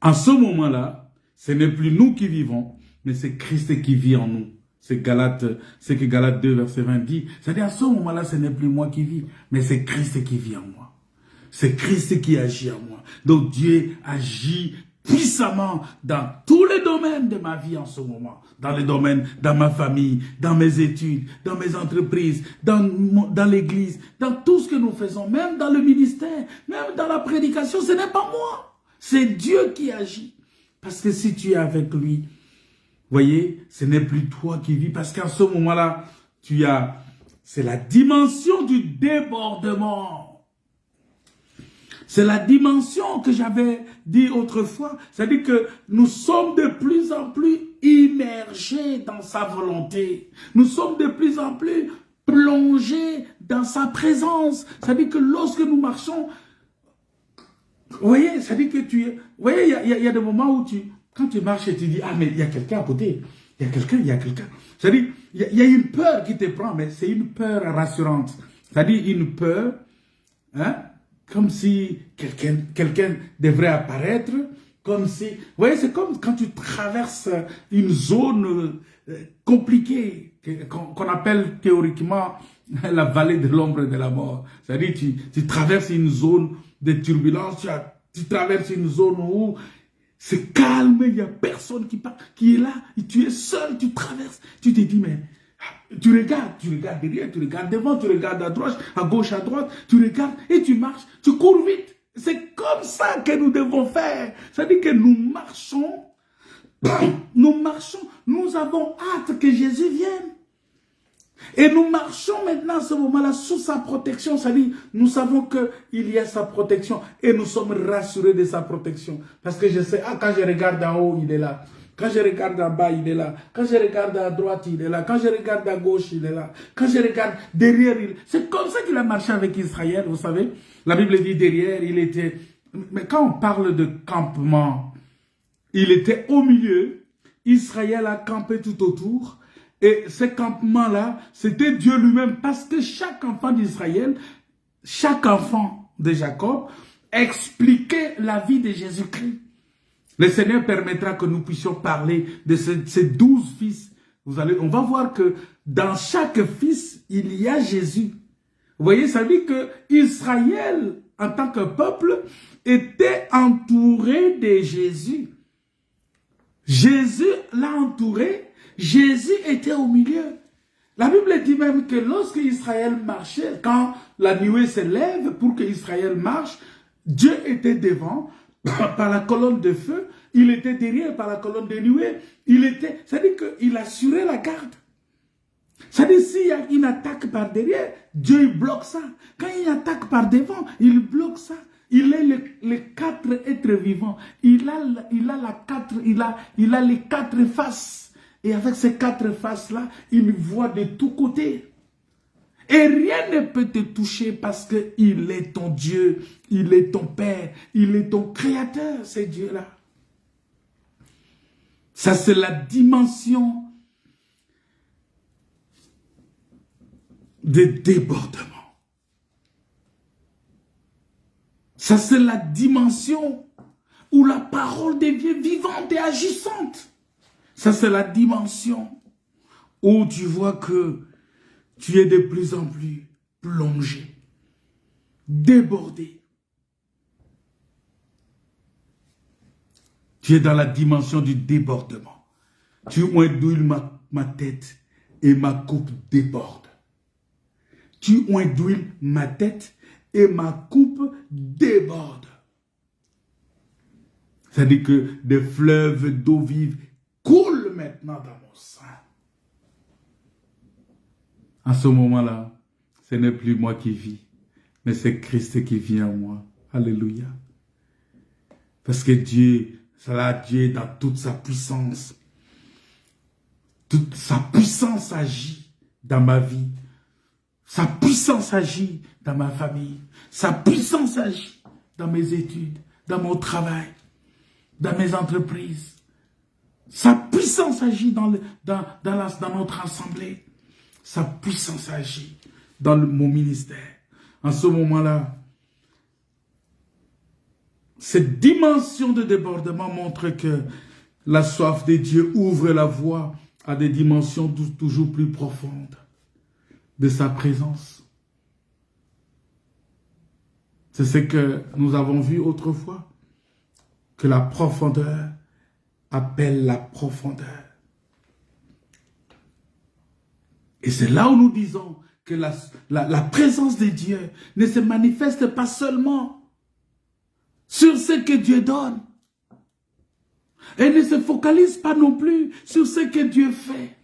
en ce moment-là, ce n'est plus nous qui vivons, mais c'est Christ qui vit en nous. C'est que Galates 2, verset 20 dit. C'est-à-dire, à ce moment-là, ce n'est plus moi qui vis, mais c'est Christ qui vit en moi. C'est Christ qui agit en moi. Donc, Dieu agit puissamment dans tous les domaines de ma vie en ce moment. Dans les domaines, dans ma famille, dans mes études, dans mes entreprises, dans l'église, dans tout ce que nous faisons, même dans le ministère, même dans la prédication, ce n'est pas moi. C'est Dieu qui agit. Parce que si tu es avec lui, voyez, ce n'est plus toi qui vis. Parce qu'en ce moment-là, c'est la dimension du débordement. C'est la dimension que j'avais dit autrefois. C'est-à-dire que nous sommes de plus en plus immergés dans sa volonté. Nous sommes de plus en plus plongés dans sa présence. C'est-à-dire que lorsque nous marchons, vous voyez, c'est-à-dire que vous voyez, il y a des moments où quand tu marches et tu dis, ah mais il y a quelqu'un à côté. Il y a quelqu'un. C'est-à-dire, il y a une peur qui te prend, mais c'est une peur rassurante. C'est-à-dire une peur, hein, comme si quelqu'un devrait apparaître, comme si... Vous voyez, c'est comme quand tu traverses une zone compliquée, qu'on appelle théoriquement la vallée de l'ombre de la mort. C'est-à-dire, tu traverses une zone de turbulence, tu traverses une zone où c'est calme, il n'y a personne qui est là, et tu es seul, tu traverses, tu te dis, mais... Tu regardes derrière, tu regardes devant, tu regardes à gauche, à droite, tu regardes et tu marches, tu cours vite. C'est comme ça que nous devons faire. C'est-à-dire que nous marchons, nous avons hâte que Jésus vienne. Et nous marchons maintenant à ce moment-là sous sa protection. C'est-à-dire, nous savons qu'il y a sa protection et nous sommes rassurés de sa protection. Parce que je sais, quand je regarde en haut, il est là. Quand je regarde en bas, il est là. Quand je regarde à droite, il est là. Quand je regarde à gauche, il est là. Quand je regarde derrière, c'est comme ça qu'il a marché avec Israël, vous savez. La Bible dit derrière, il était... Mais quand on parle de campement, il était au milieu. Israël a campé tout autour. Et ce campement-là, c'était Dieu lui-même. Parce que chaque enfant d'Israël, chaque enfant de Jacob, expliquait la vie de Jésus-Christ. Le Seigneur permettra que nous puissions parler de ces 12 fils. On va voir que dans chaque fils, il y a Jésus. Vous voyez, ça dit que Israël, en tant que peuple, était entouré de Jésus. Jésus l'a entouré, Jésus était au milieu. La Bible dit même que lorsque Israël marchait, quand la nuée se lève pour que Israël marche, Dieu était devant par la colonne de feu, il était derrière par la colonne de nuée, c'est-à-dire qu'il assurait la garde. C'est-à-dire s'il y a une attaque par derrière, Dieu il bloque ça. Quand il y a une attaque par devant, il bloque ça. Il est les 4 êtres vivants. Il a les 4 faces. Et avec ces 4 faces-là, il voit de tous côtés. Et rien ne peut te toucher parce qu'il est ton Dieu, il est ton Père, il est ton Créateur, c'est Dieu-là. Ça, c'est la dimension de débordement. Ça, c'est la dimension où la parole devient vivante et agissante. Ça, c'est la dimension où tu vois que tu es de plus en plus plongé, débordé. Tu es dans la dimension du débordement. Tu ouindouilles ma tête et ma coupe déborde. Tu ouindouilles ma tête et ma coupe déborde. C'est-à-dire que des fleuves d'eau vive coulent maintenant dans mon sein. À ce moment-là, ce n'est plus moi qui vis, mais c'est Christ qui vit en moi. Alléluia. Parce que Dieu est dans toute sa puissance. Toute sa puissance agit dans ma vie. Sa puissance agit dans ma famille. Sa puissance agit dans mes études, dans mon travail, dans mes entreprises. Sa puissance agit dans notre assemblée. Sa puissance agit dans mon ministère. En ce moment-là, cette dimension de débordement montre que la soif de Dieu ouvre la voie à des dimensions toujours plus profondes de sa présence. C'est ce que nous avons vu autrefois, que la profondeur appelle la profondeur. Et c'est là où nous disons que la présence de Dieu ne se manifeste pas seulement sur ce que Dieu donne. Et ne se focalise pas non plus sur ce que Dieu fait.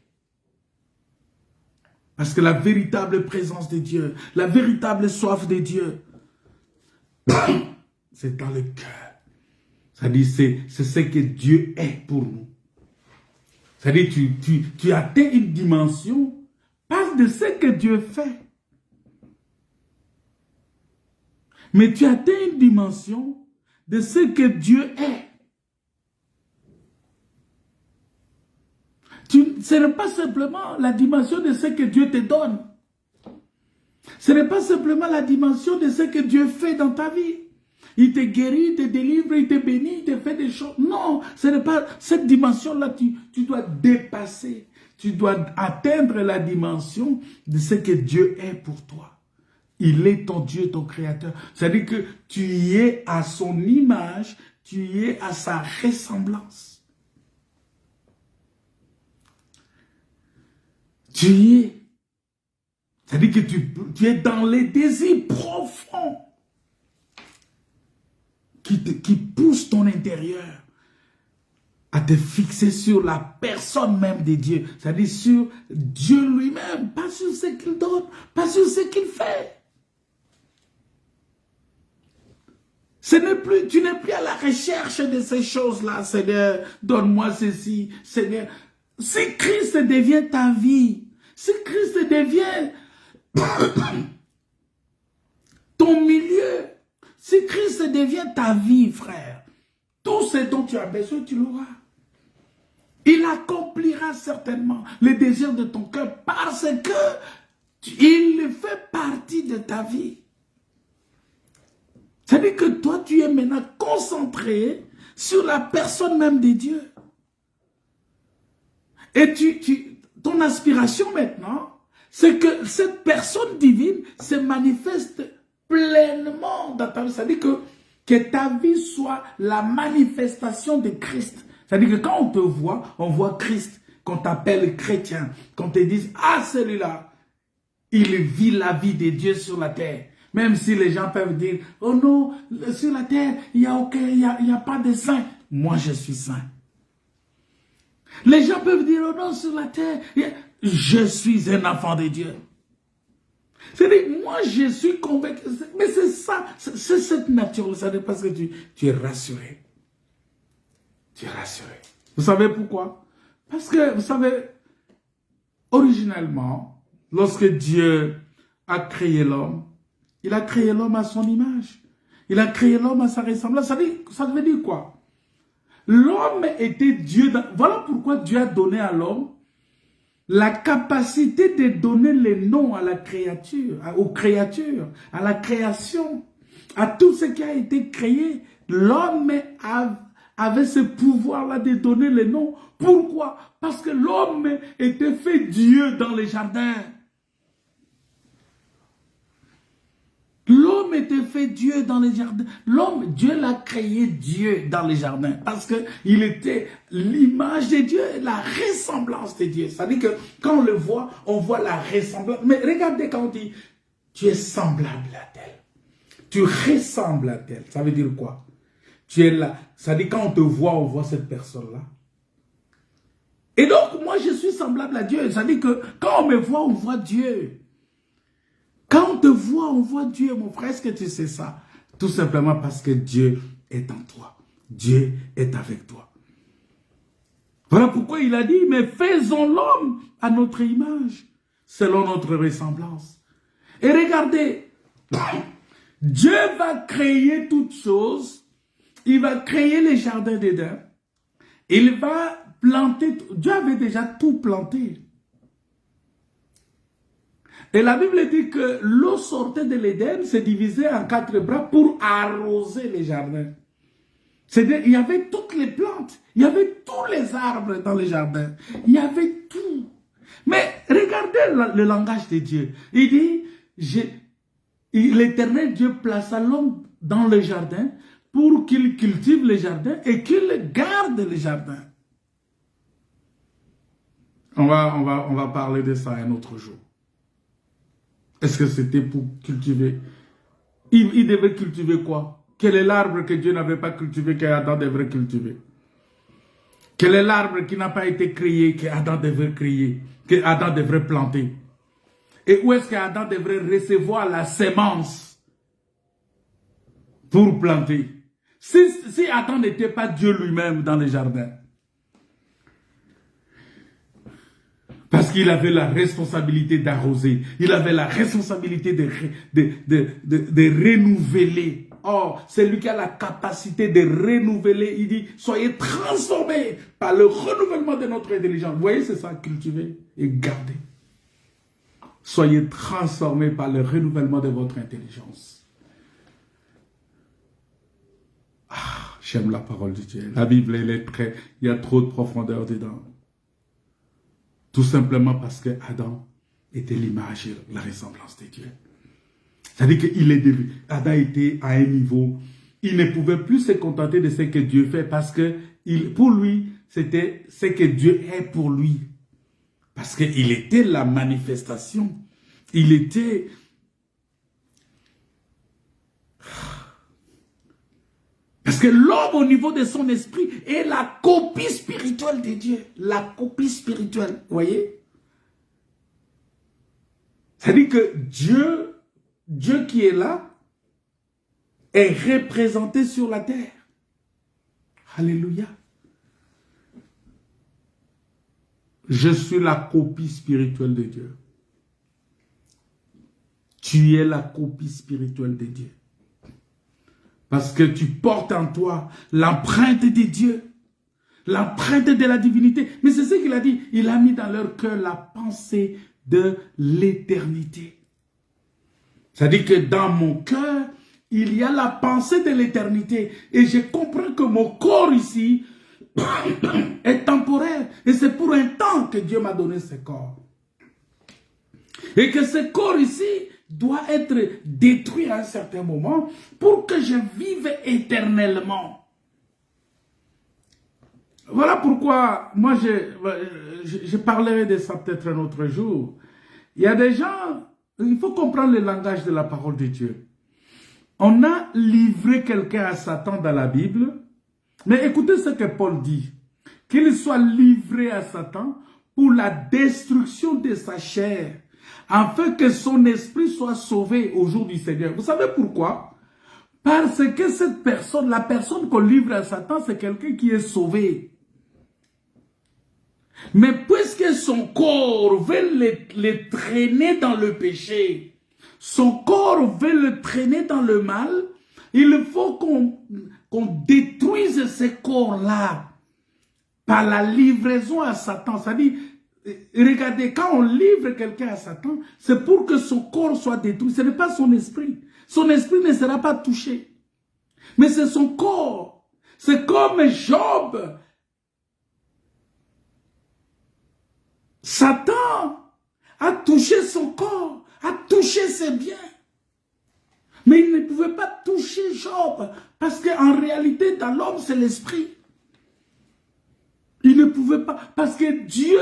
Parce que la véritable présence de Dieu, la véritable soif de Dieu, c'est dans le cœur. C'est-à-dire, c'est ce que Dieu est pour nous. C'est-à-dire, tu atteins une dimension, pas de ce que Dieu fait. Mais tu atteins une dimension de ce que Dieu est. Ce n'est pas simplement la dimension de ce que Dieu te donne. Ce n'est pas simplement la dimension de ce que Dieu fait dans ta vie. Il te guérit, il te délivre, il te bénit, il te fait des choses. Non, ce n'est pas cette dimension-là. Tu dois dépasser. Tu dois atteindre la dimension de ce que Dieu est pour toi. Il est ton Dieu, ton Créateur. C'est-à-dire que tu y es à son image, tu y es à sa ressemblance. Tu y es. C'est-à-dire que tu es dans les désirs profonds qui poussent ton intérieur à te fixer sur la personne même de Dieu. C'est-à-dire sur Dieu lui-même, pas sur ce qu'il donne, pas sur ce qu'il fait. Tu n'es plus à la recherche de ces choses-là. Seigneur, donne-moi ceci. Seigneur, si Christ devient ta vie, si Christ devient ton milieu, si Christ devient ta vie, frère, tout ce dont tu as besoin, tu l'auras. Il accomplira certainement les désirs de ton cœur parce que il fait partie de ta vie. C'est-à-dire que toi, tu es maintenant concentré sur la personne même de Dieu. Et ton aspiration maintenant, c'est que cette personne divine se manifeste pleinement dans ta vie. C'est-à-dire que ta vie soit la manifestation de Christ. C'est-à-dire que quand on te voit, on voit Christ. Qu'on t'appelle chrétien, qu'on te dise, ah celui-là, il vit la vie de Dieu sur la terre. Même si les gens peuvent dire, oh non, sur la terre, il n'y a pas de saint. Moi, je suis saint. Les gens peuvent dire, oh non, sur la terre, je suis un enfant de Dieu. C'est-à-dire, moi, je suis convaincu. Mais c'est ça, c'est cette nature-là. C'est parce que tu es rassuré. Tu es rassuré. Vous savez pourquoi? Parce que, vous savez, originellement, lorsque Dieu a créé l'homme, il a créé l'homme à son image. Il a créé l'homme à sa ressemblance. Ça veut dire quoi? L'homme était Dieu. Voilà pourquoi Dieu a donné à l'homme la capacité de donner les noms à la créature, aux créatures, à la création, à tout ce qui a été créé. L'homme avait ce pouvoir-là de donner les noms. Pourquoi? Parce que l'homme était fait Dieu dans les jardins. L'homme était fait Dieu dans les jardins. L'homme, Dieu l'a créé Dieu dans les jardins. Parce qu'il était l'image de Dieu, la ressemblance de Dieu. C'est-à-dire que quand on le voit, on voit la ressemblance. Mais regardez quand on dit, tu es semblable à tel. Tu ressembles à tel. Ça veut dire quoi? Tu es là. C'est-à-dire quand on te voit, on voit cette personne-là. Et donc, moi, je suis semblable à Dieu. C'est-à-dire que quand on me voit, on voit Dieu. Quand on te voit, on voit Dieu, mon frère. Est-ce que tu sais ça? Tout simplement parce que Dieu est en toi. Dieu est avec toi. Voilà pourquoi il a dit, mais faisons l'homme à notre image, selon notre ressemblance. Et regardez, Dieu va créer toutes choses. Il va créer les jardins d'Éden. Il va planter. Dieu avait déjà tout planté. Et la Bible dit que l'eau sortait de l'Éden, se divisait en 4 bras pour arroser les jardins. C'est-à-dire, il y avait toutes les plantes, il y avait tous les arbres dans les jardins, il y avait tout. Mais regardez le langage de Dieu. Il dit, l'Éternel Dieu plaça l'homme dans le jardin pour qu'il cultive les jardins et qu'il garde les jardins. On va parler de ça un autre jour. Est-ce que c'était pour cultiver? Il devait cultiver quoi? Quel est l'arbre que Dieu n'avait pas cultivé, qu'Adam devrait cultiver? Quel est l'arbre qui n'a pas été créé, qu'Adam devrait créer, qu'Adam devrait planter? Et où est-ce qu'Adam devrait recevoir la sémence pour planter? Si Adam n'était pas Dieu lui-même dans le jardin, parce qu'il avait la responsabilité d'arroser. Il avait la responsabilité de renouveler. Or, c'est lui qui a la capacité de renouveler. Il dit, soyez transformés par le renouvellement de notre intelligence. Vous voyez, c'est ça, cultiver et garder. Soyez transformés par le renouvellement de votre intelligence. Ah, j'aime la parole de Dieu. La Bible, elle est très... Il y a trop de profondeur dedans. Tout simplement parce que Adam était l'image et la ressemblance de Dieu. C'est-à-dire qu'Adam était à un niveau, il ne pouvait plus se contenter de ce que Dieu fait parce que pour lui, c'était ce que Dieu est pour lui. Parce qu'il était la manifestation. Il était... Parce que l'homme, au niveau de son esprit, est la copie spirituelle de Dieu. La copie spirituelle, vous voyez? C'est-à-dire que Dieu qui est là, est représenté sur la terre. Alléluia. Je suis la copie spirituelle de Dieu. Tu es la copie spirituelle de Dieu. Parce que tu portes en toi l'empreinte de Dieu, l'empreinte de la divinité. Mais c'est ce qu'il a dit. Il a mis dans leur cœur la pensée de l'éternité. C'est-à-dire que dans mon cœur, il y a la pensée de l'éternité. Et je comprends que mon corps ici est temporaire. Et c'est pour un temps que Dieu m'a donné ce corps. Et que ce corps ici doit être détruit à un certain moment pour que je vive éternellement. Voilà pourquoi, moi je parlerai de ça peut-être un autre jour. Il y a des gens, il faut comprendre le langage de la parole de Dieu. On a livré quelqu'un à Satan dans la Bible, mais écoutez ce que Paul dit. Qu'il soit livré à Satan pour la destruction de sa chair, afin que son esprit soit sauvé au jour du Seigneur. Vous savez pourquoi? Parce que cette personne, la personne qu'on livre à Satan, c'est quelqu'un qui est sauvé. Mais puisque son corps veut le traîner dans le péché, son corps veut le traîner dans le mal, il faut qu'on détruise ce corps-là par la livraison à Satan. C'est-à-dire, regardez, quand on livre quelqu'un à Satan, c'est pour que son corps soit détruit. Ce n'est pas son esprit. Son esprit ne sera pas touché. Mais c'est son corps. C'est comme Job. Satan a touché son corps, a touché ses biens. Mais il ne pouvait pas toucher Job, parce qu'en réalité, dans l'homme, c'est l'esprit. Il ne pouvait pas, parce que Dieu,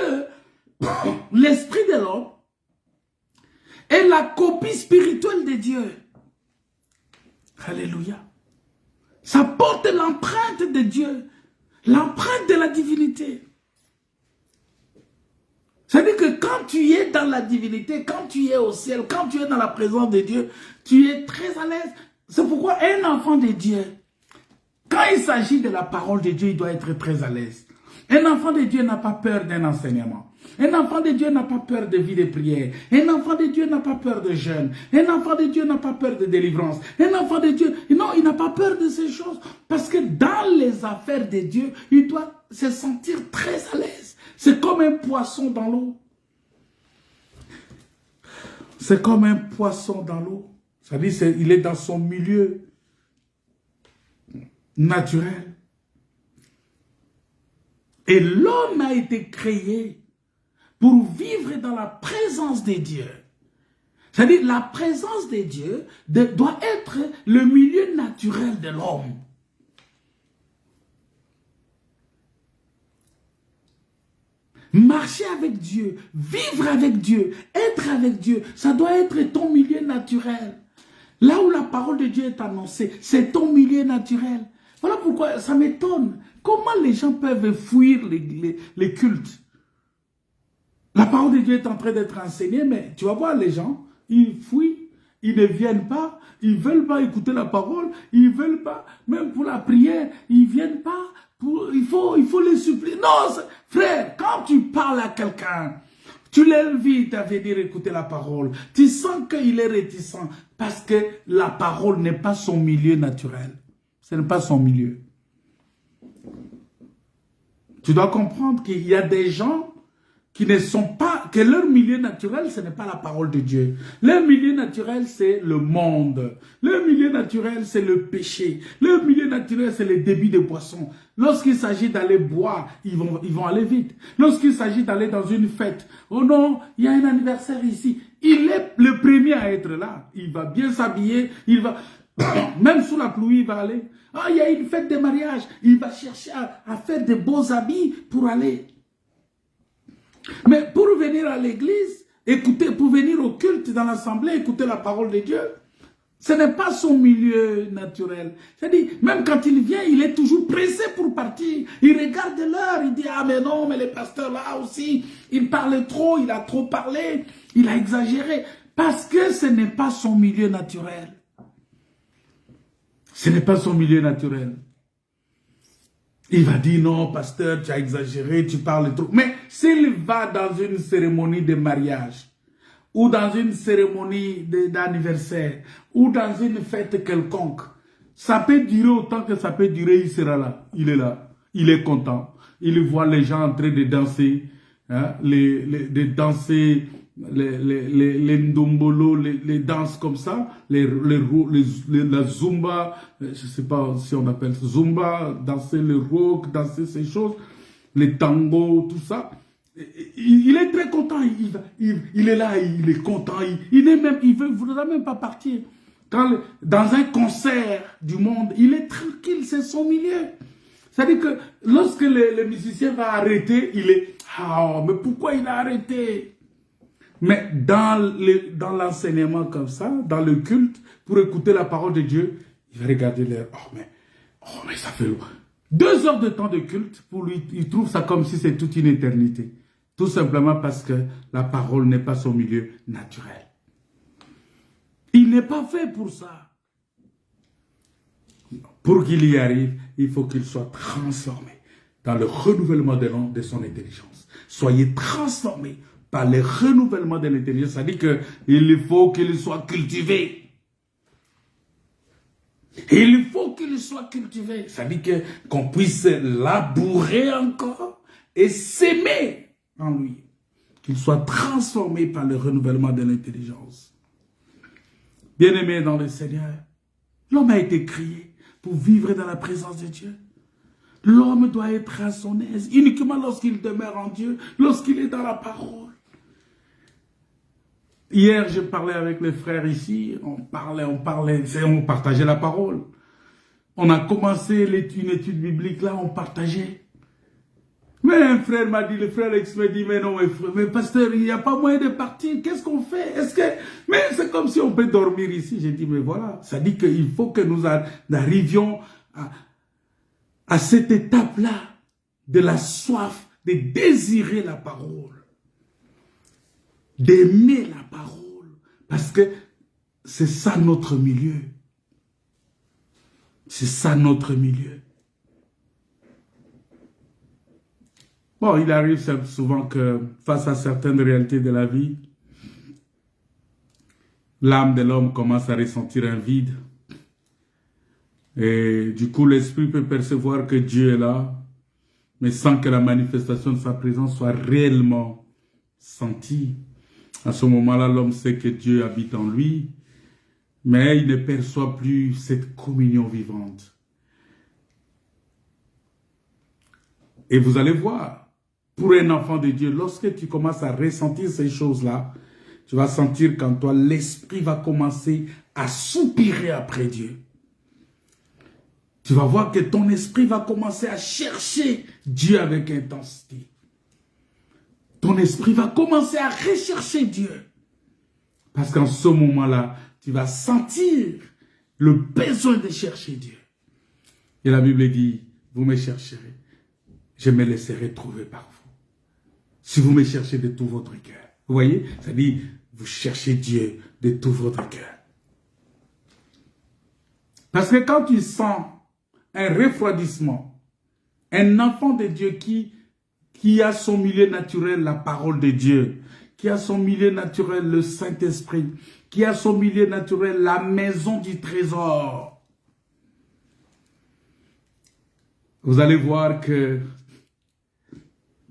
l'esprit de l'homme, est la copie spirituelle de Dieu. Alléluia. Ça porte l'empreinte de Dieu, l'empreinte de la divinité. C'est-à-dire que quand tu es dans la divinité, quand tu es au ciel, quand tu es dans la présence de Dieu, tu es très à l'aise. C'est pourquoi un enfant de Dieu, quand il s'agit de la parole de Dieu, il doit être très à l'aise. Un enfant de Dieu n'a pas peur d'un enseignement. Un enfant de Dieu n'a pas peur de vie de prière. Un enfant de Dieu n'a pas peur de jeûne. Un enfant de Dieu n'a pas peur de délivrance. Un enfant de Dieu, non, il n'a pas peur de ces choses. Parce que dans les affaires de Dieu, il doit se sentir très à l'aise. C'est comme un poisson dans l'eau. C'est comme un poisson dans l'eau. C'est-à-dire il est dans son milieu naturel. Et l'homme a été créé pour vivre dans la présence de Dieu. C'est-à-dire la présence de Dieu doit être le milieu naturel de l'homme. Marcher avec Dieu, vivre avec Dieu, être avec Dieu, ça doit être ton milieu naturel. Là où la parole de Dieu est annoncée, c'est ton milieu naturel. Voilà pourquoi ça m'étonne. Comment les gens peuvent fuir les cultes? La parole de Dieu est en train d'être enseignée, mais tu vas voir les gens, ils fuient, ils ne viennent pas, ils ne veulent pas écouter la parole, ils ne veulent pas, même pour la prière, ils ne viennent pas. Il faut les supplier. Non, frère, quand tu parles à quelqu'un, tu l'invites à venir écouter la parole. Tu sens qu'il est réticent parce que la parole n'est pas son milieu naturel. Ce n'est pas son milieu. Tu dois comprendre qu'il y a des gens qui ne sont pas, que leur milieu naturel, ce n'est pas la parole de Dieu. Leur milieu naturel, c'est le monde. Leur milieu naturel, c'est le péché. Leur milieu naturel, c'est le débit de boissons. Lorsqu'il s'agit d'aller boire, ils vont aller vite. Lorsqu'il s'agit d'aller dans une fête, oh non, il y a un anniversaire ici. Il est le premier à être là. Il va bien s'habiller, il va, même sous la pluie, il va aller. Ah, il y a une fête de mariage. Il va chercher à faire de beaux habits pour aller. Mais pour venir à l'église, écouter, pour venir au culte dans l'assemblée, écouter la parole de Dieu, ce n'est pas son milieu naturel. C'est-à-dire, même quand il vient, il est toujours pressé pour partir. Il regarde l'heure, il dit, ah mais non, mais le pasteur là aussi, il parle trop, il a trop parlé, il a exagéré. Parce que ce n'est pas son milieu naturel. Ce n'est pas son milieu naturel. Il va dire, non, pasteur, tu as exagéré, tu parles trop. Mais s'il va dans une cérémonie de mariage, ou dans une cérémonie d'anniversaire, ou dans une fête quelconque, ça peut durer autant que ça peut durer, il sera là. Il est là. Il est content. Il voit les gens en train de danser, hein, les ndombolo, les danses comme ça, la zumba, je ne sais pas si on appelle ça zumba, danser le rock, danser ces choses, les tangos, tout ça. Il est très content, il est là, il est content, il ne voudra même pas partir. Dans un concert du monde, il est tranquille, c'est son milieu. C'est-à-dire que lorsque le musicien va arrêter, il est, ah, mais pourquoi il a arrêté? Mais dans l'enseignement comme ça, dans le culte, pour écouter la parole de Dieu, il va regarder l'heure. Oh, mais ça fait 2 heures de temps de culte. Pour lui, il trouve ça comme si c'était toute une éternité. Tout simplement parce que la parole n'est pas son milieu naturel. Il n'est pas fait pour ça. Pour qu'il y arrive, il faut qu'il soit transformé dans le renouvellement de son intelligence. Soyez transformés par le renouvellement de l'intelligence. Ça dit qu'il faut qu'il soit cultivé. Il faut qu'il soit cultivé. Ça dit qu'on puisse labourer encore et s'aimer en lui. Qu'il soit transformé par le renouvellement de l'intelligence. Bien-aimé dans le Seigneur, l'homme a été créé pour vivre dans la présence de Dieu. L'homme doit être à son aise uniquement lorsqu'il demeure en Dieu, lorsqu'il est dans la parole. Hier, je parlais avec les frères ici, on partageait la parole. On a commencé une étude biblique là, on partageait. Mais un frère m'a dit, le frère Alex m'a dit, mais non, mais pasteur, il n'y a pas moyen de partir, qu'est-ce qu'on fait? Mais c'est comme si on peut dormir ici. J'ai dit, mais voilà, ça dit qu'il faut que nous arrivions à cette étape-là de la soif, de désirer la parole, d'aimer la parole, parce que c'est ça notre milieu. C'est ça notre milieu. Bon, il arrive souvent que face à certaines réalités de la vie, l'âme de l'homme commence à ressentir un vide. Et du coup, l'esprit peut percevoir que Dieu est là, mais sans que la manifestation de sa présence soit réellement sentie. À ce moment-là, l'homme sait que Dieu habite en lui, mais il ne perçoit plus cette communion vivante. Et vous allez voir, pour un enfant de Dieu, lorsque tu commences à ressentir ces choses-là, tu vas sentir qu'en toi, l'esprit va commencer à soupirer après Dieu. Tu vas voir que ton esprit va commencer à chercher Dieu avec intensité. Ton esprit va commencer à rechercher Dieu. Parce qu'en ce moment-là, tu vas sentir le besoin de chercher Dieu. Et la Bible dit, vous me chercherez, je me laisserai trouver par vous. Si vous me cherchez de tout votre cœur. Vous voyez, ça dit, vous cherchez Dieu de tout votre cœur. Parce que quand tu sens un refroidissement, un enfant de Dieu qui a son milieu naturel la parole de Dieu, qui a son milieu naturel le Saint-Esprit, qui a son milieu naturel la maison du trésor, vous allez voir que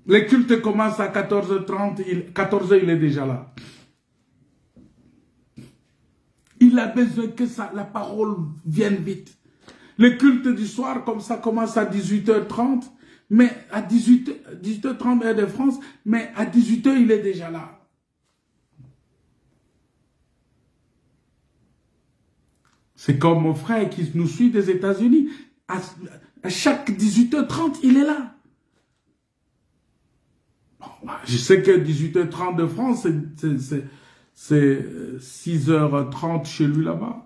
le culte commence à 14h30, 14h il est déjà là. Il a besoin que la parole vienne vite. Le culte du soir, comme ça, commence à 18h30, mais à 18h30 heure de France, mais à 18h il est déjà là. C'est comme mon frère qui nous suit des États-Unis. À chaque 18h30, il est là. Je sais que 18h30 de France, c'est 6h30 chez lui là-bas.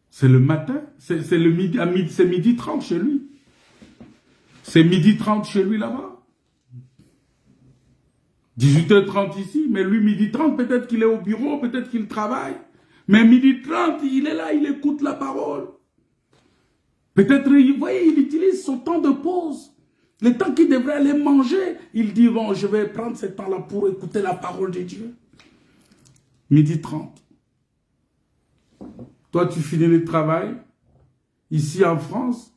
C'est le matin, c'est le midi, c'est midi 30 chez lui. C'est midi 30 chez lui là-bas. 18h30 ici, mais lui midi 30, peut-être qu'il est au bureau, peut-être qu'il travaille. Mais midi 30, il est là, il écoute la parole. Peut-être, vous voyez, il utilise son temps de pause. Le temps qu'il devrait aller manger, il dit, bon, je vais prendre ce temps-là pour écouter la parole de Dieu. Midi 30. Toi, tu finis le travail, ici en France,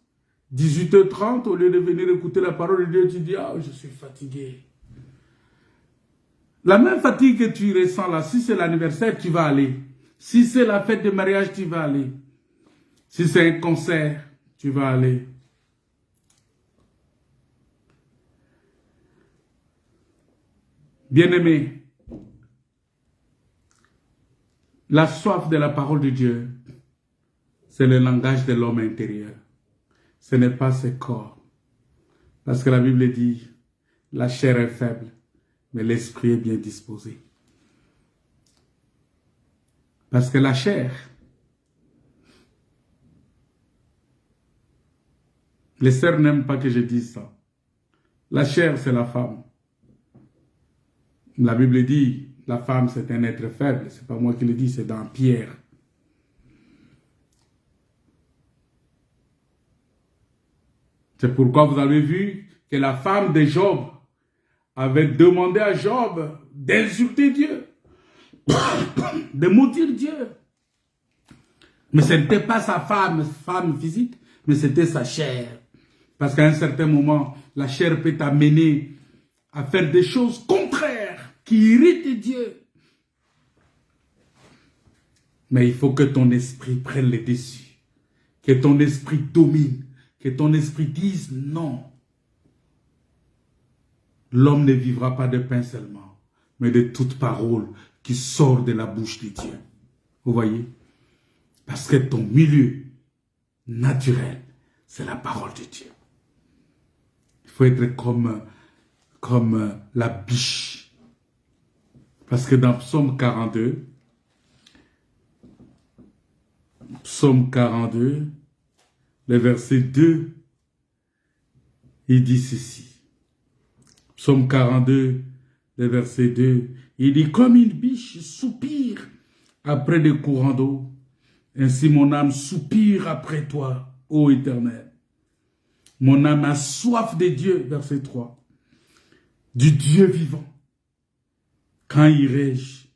18h30, au lieu de venir écouter la parole de Dieu, tu dis, ah, je suis fatigué. La même fatigue que tu ressens là, si c'est l'anniversaire, tu vas aller. Si c'est la fête de mariage, tu vas aller. Si c'est un concert, tu vas aller. Bien-aimé, la soif de la parole de Dieu, c'est le langage de l'homme intérieur. Ce n'est pas ses corps. Parce que la Bible dit, la chair est faible, mais l'esprit est bien disposé. Parce que la chair, les sœurs n'aiment pas que je dise ça. La chair, c'est la femme. La Bible dit, la femme, c'est un être faible. Ce n'est pas moi qui le dis, c'est dans Pierre. C'est pourquoi vous avez vu que la femme de Job avait demandé à Job d'insulter Dieu, de maudire Dieu. Mais ce n'était pas sa femme physique, mais c'était sa chair. Parce qu'à un certain moment, la chair peut t'amener à faire des choses contraires qui irritent Dieu. Mais il faut que ton esprit prenne le dessus, que ton esprit domine, que ton esprit dise non. L'homme ne vivra pas de pain seulement, mais de toute parole qui sort de la bouche de Dieu. Vous voyez? Parce que ton milieu naturel, c'est la parole de Dieu. Il faut être comme la biche. Parce que dans Psaume 42, le verset 2, il dit ceci. Psaume 42, le verset 2, il dit « Comme une biche soupire après des courants d'eau, ainsi mon âme soupire après toi, ô Éternel. Mon âme a soif de Dieu, verset 3, du Dieu vivant. Quand irai-je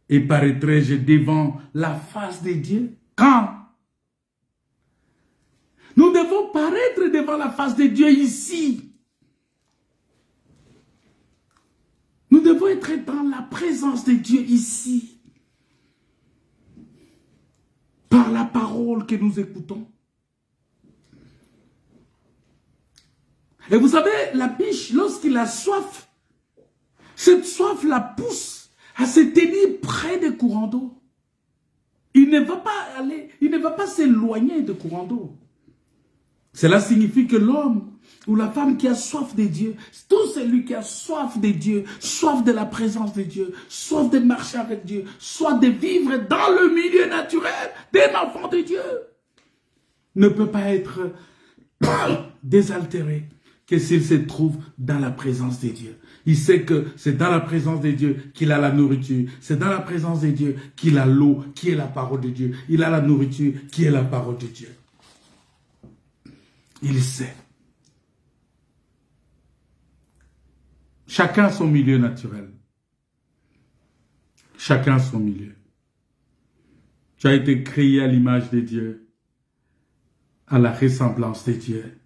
et paraîtrai-je devant la face de Dieu? Quand? Nous devons paraître devant la face de Dieu ici. Nous devons être dans la présence de Dieu ici. Par la parole que nous écoutons. Et vous savez, la biche, lorsqu'il a soif, cette soif la pousse à se tenir près des courants d'eau. Il ne va pas aller, il ne va pas s'éloigner des courants d'eau. Cela signifie que l'homme ou la femme qui a soif de Dieu, tout celui qui a soif de Dieu, soif de la présence de Dieu, soif de marcher avec Dieu, soif de vivre dans le milieu naturel d'un enfant de Dieu, ne peut pas être désaltéré que s'il se trouve dans la présence de Dieu. Il sait que c'est dans la présence de Dieu qu'il a la nourriture. C'est dans la présence de Dieu qu'il a l'eau, qui est la parole de Dieu. Il a la nourriture, qui est la parole de Dieu. Il sait. Chacun son milieu naturel. Chacun son milieu. Tu as été créé à l'image de Dieu, à la ressemblance de Dieu.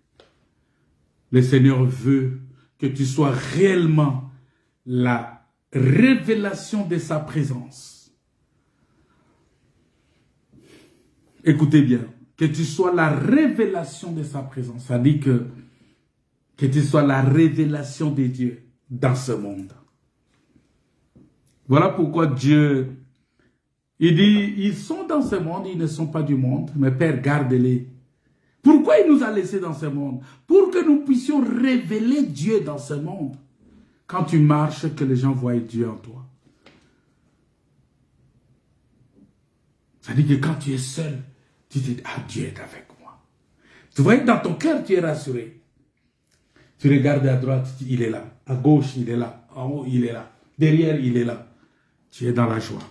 Le Seigneur veut que tu sois réellement la révélation de sa présence. Écoutez bien, que tu sois la révélation de sa présence. Ça dit que tu sois la révélation de Dieu dans ce monde. Voilà pourquoi Dieu, il dit, ils sont dans ce monde, ils ne sont pas du monde, mais Père, garde-les. Pourquoi il nous a laissés dans ce monde? Pour que nous puissions révéler Dieu dans ce monde. Quand tu marches, que les gens voient Dieu en toi. Ça dit que quand tu es seul, tu te dis, ah, Dieu est avec moi. Tu vois que dans ton cœur, tu es rassuré. Tu regardes à droite, tu dis, il est là. À gauche, il est là. En haut, il est là. Derrière, il est là. Tu es dans la joie.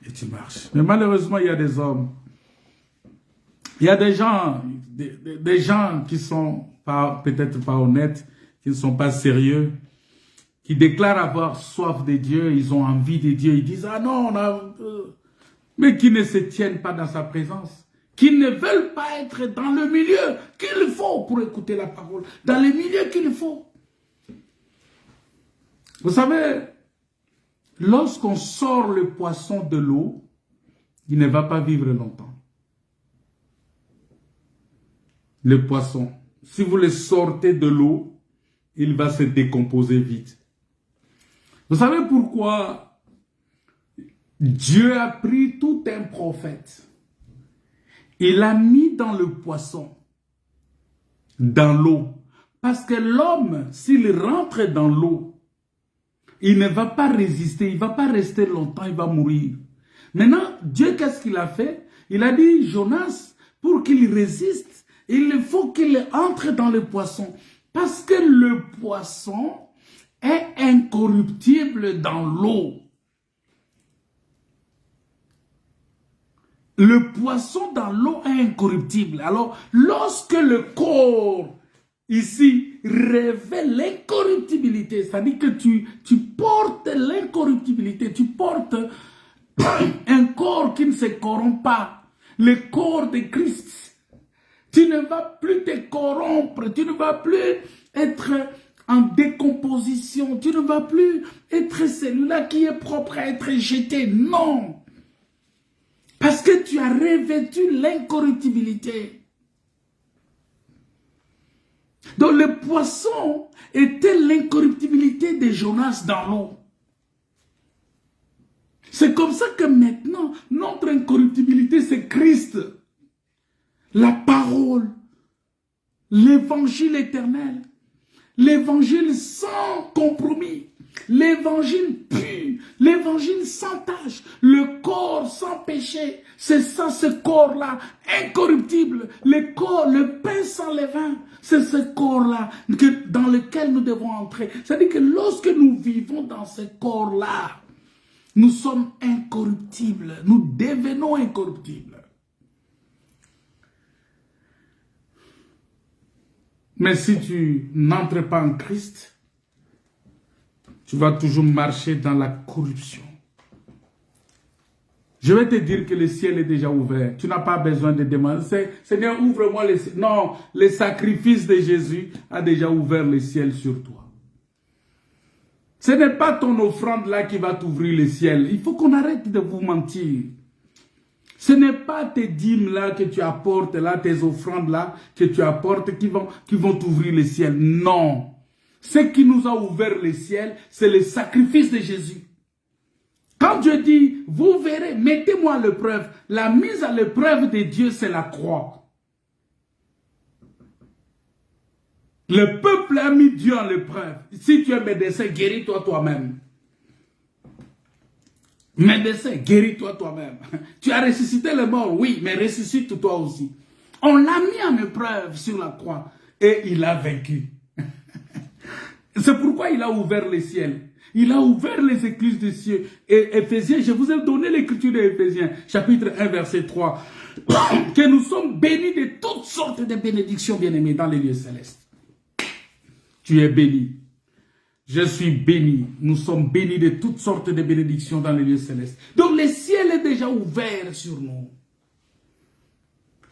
Et tu marches. Mais malheureusement, il y a des hommes. Il y a des gens qui sont peut-être pas honnêtes, qui ne sont pas sérieux, qui déclarent avoir soif de Dieu, ils ont envie de Dieu, ils disent, ah non, mais qui ne se tiennent pas dans sa présence, qui ne veulent pas être dans le milieu qu'il faut pour écouter la parole, dans le milieu qu'il faut. Vous savez, lorsqu'on sort le poisson de l'eau, il ne va pas vivre longtemps. Le poisson, si vous le sortez de l'eau, il va se décomposer vite. Vous savez pourquoi Dieu a pris tout un prophète, il l'a mis dans le poisson, dans l'eau. Parce que l'homme, s'il rentre dans l'eau, il ne va pas résister, il ne va pas rester longtemps, il va mourir. Maintenant, Dieu, qu'est-ce qu'il a fait? Il a dit, Jonas, pour qu'il résiste, il faut qu'il entre dans le poisson. Parce que le poisson est incorruptible dans l'eau. Le poisson dans l'eau est incorruptible. Alors, lorsque le corps, ici, révèle l'incorruptibilité, c'est-à-dire que tu portes l'incorruptibilité, tu portes un corps qui ne se corrompt pas, le corps de Christ. Tu ne vas plus te corrompre, tu ne vas plus être en décomposition, tu ne vas plus être celui-là qui est propre à être jeté. Non! Parce que tu as revêtu l'incorruptibilité. Donc le poisson était l'incorruptibilité de Jonas dans l'eau. C'est comme ça que maintenant, notre incorruptibilité, c'est Christ. La parole, l'évangile éternel, l'évangile sans compromis, l'évangile pur, l'évangile sans tache, le corps sans péché. C'est ça, ce corps-là, incorruptible. Le corps, le pain sans levain, c'est ce corps-là dans lequel nous devons entrer. C'est-à-dire que lorsque nous vivons dans ce corps-là, nous sommes incorruptibles, nous devenons incorruptibles. Mais si tu n'entres pas en Christ, tu vas toujours marcher dans la corruption. Je vais te dire que le ciel est déjà ouvert. Tu n'as pas besoin de demander. Seigneur, ouvre-moi le ciel. Non, le sacrifice de Jésus a déjà ouvert le ciel sur toi. Ce n'est pas ton offrande là qui va t'ouvrir le ciel. Il faut qu'on arrête de vous mentir. Ce n'est pas tes dîmes là que tu apportes là, tes offrandes là que tu apportes qui vont t'ouvrir le ciel. Non. Ce qui nous a ouvert le ciel, c'est le sacrifice de Jésus. Quand Dieu dit, vous verrez, mettez-moi à l'épreuve. La mise à l'épreuve de Dieu, c'est la croix. Le peuple a mis Dieu à l'épreuve. Si tu es médecin, guéris-toi toi-même. Médecin, guéris-toi toi-même. Tu as ressuscité le mort, oui, mais ressuscite-toi aussi. On l'a mis en épreuve sur la croix et il a vaincu. C'est pourquoi il a ouvert les ciels. Il a ouvert les écluses des cieux. Et Éphésiens, je vous ai donné l'écriture d'Éphésiens, chapitre 1, verset 3. Que nous sommes bénis de toutes sortes de bénédictions, bien-aimés, dans les lieux célestes. Tu es béni. Je suis béni. Nous sommes bénis de toutes sortes de bénédictions dans les lieux célestes. Donc le ciel est déjà ouvert sur nous.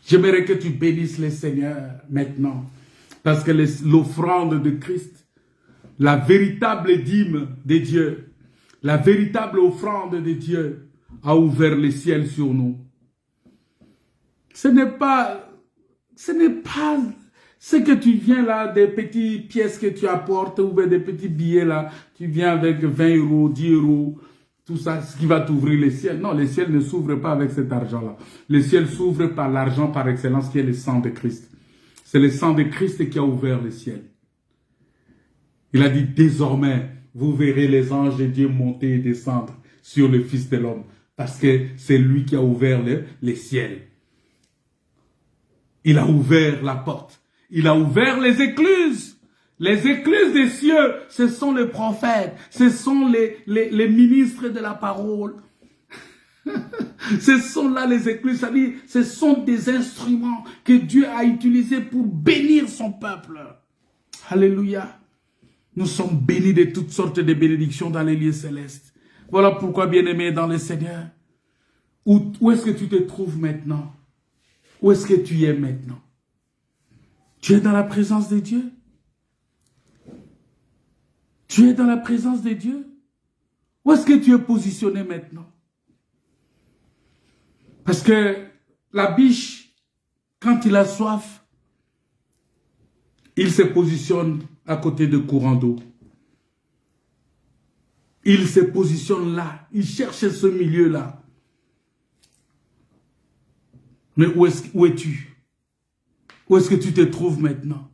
J'aimerais que tu bénisses le Seigneur maintenant. Parce que l'offrande de Christ, la véritable dîme de Dieu, la véritable offrande de Dieu a ouvert le ciel sur nous. Ce n'est pas ce que tu viens là, des petites pièces que tu apportes ou des petits billets là, tu viens avec 20 euros, 10 euros, tout ça, ce qui va t'ouvrir le ciel. Non, le ciel ne s'ouvre pas avec cet argent-là. Le ciel s'ouvre par l'argent par excellence qui est le sang de Christ. C'est le sang de Christ qui a ouvert le ciel. Il a dit, désormais, vous verrez les anges de Dieu monter et descendre sur le Fils de l'homme. Parce que c'est lui qui a ouvert les ciels. Il a ouvert la porte. Il a ouvert les écluses. Les écluses des cieux, ce sont les prophètes. Ce sont les ministres de la parole. Ce sont là les écluses. C'est-à-dire, ce sont des instruments que Dieu a utilisés pour bénir son peuple. Alléluia. Nous sommes bénis de toutes sortes de bénédictions dans les lieux célestes. Voilà pourquoi, bien-aimé dans le Seigneur, où est-ce que tu te trouves maintenant? Où est-ce que tu es maintenant? Tu es dans la présence de Dieu? Tu es dans la présence de Dieu? Où est-ce que tu es positionné maintenant? Parce que la biche, quand il a soif, il se positionne à côté de courant d'eau. Il se positionne là. Il cherche ce milieu-là. Mais où es-tu? Où est-ce que tu te trouves maintenant?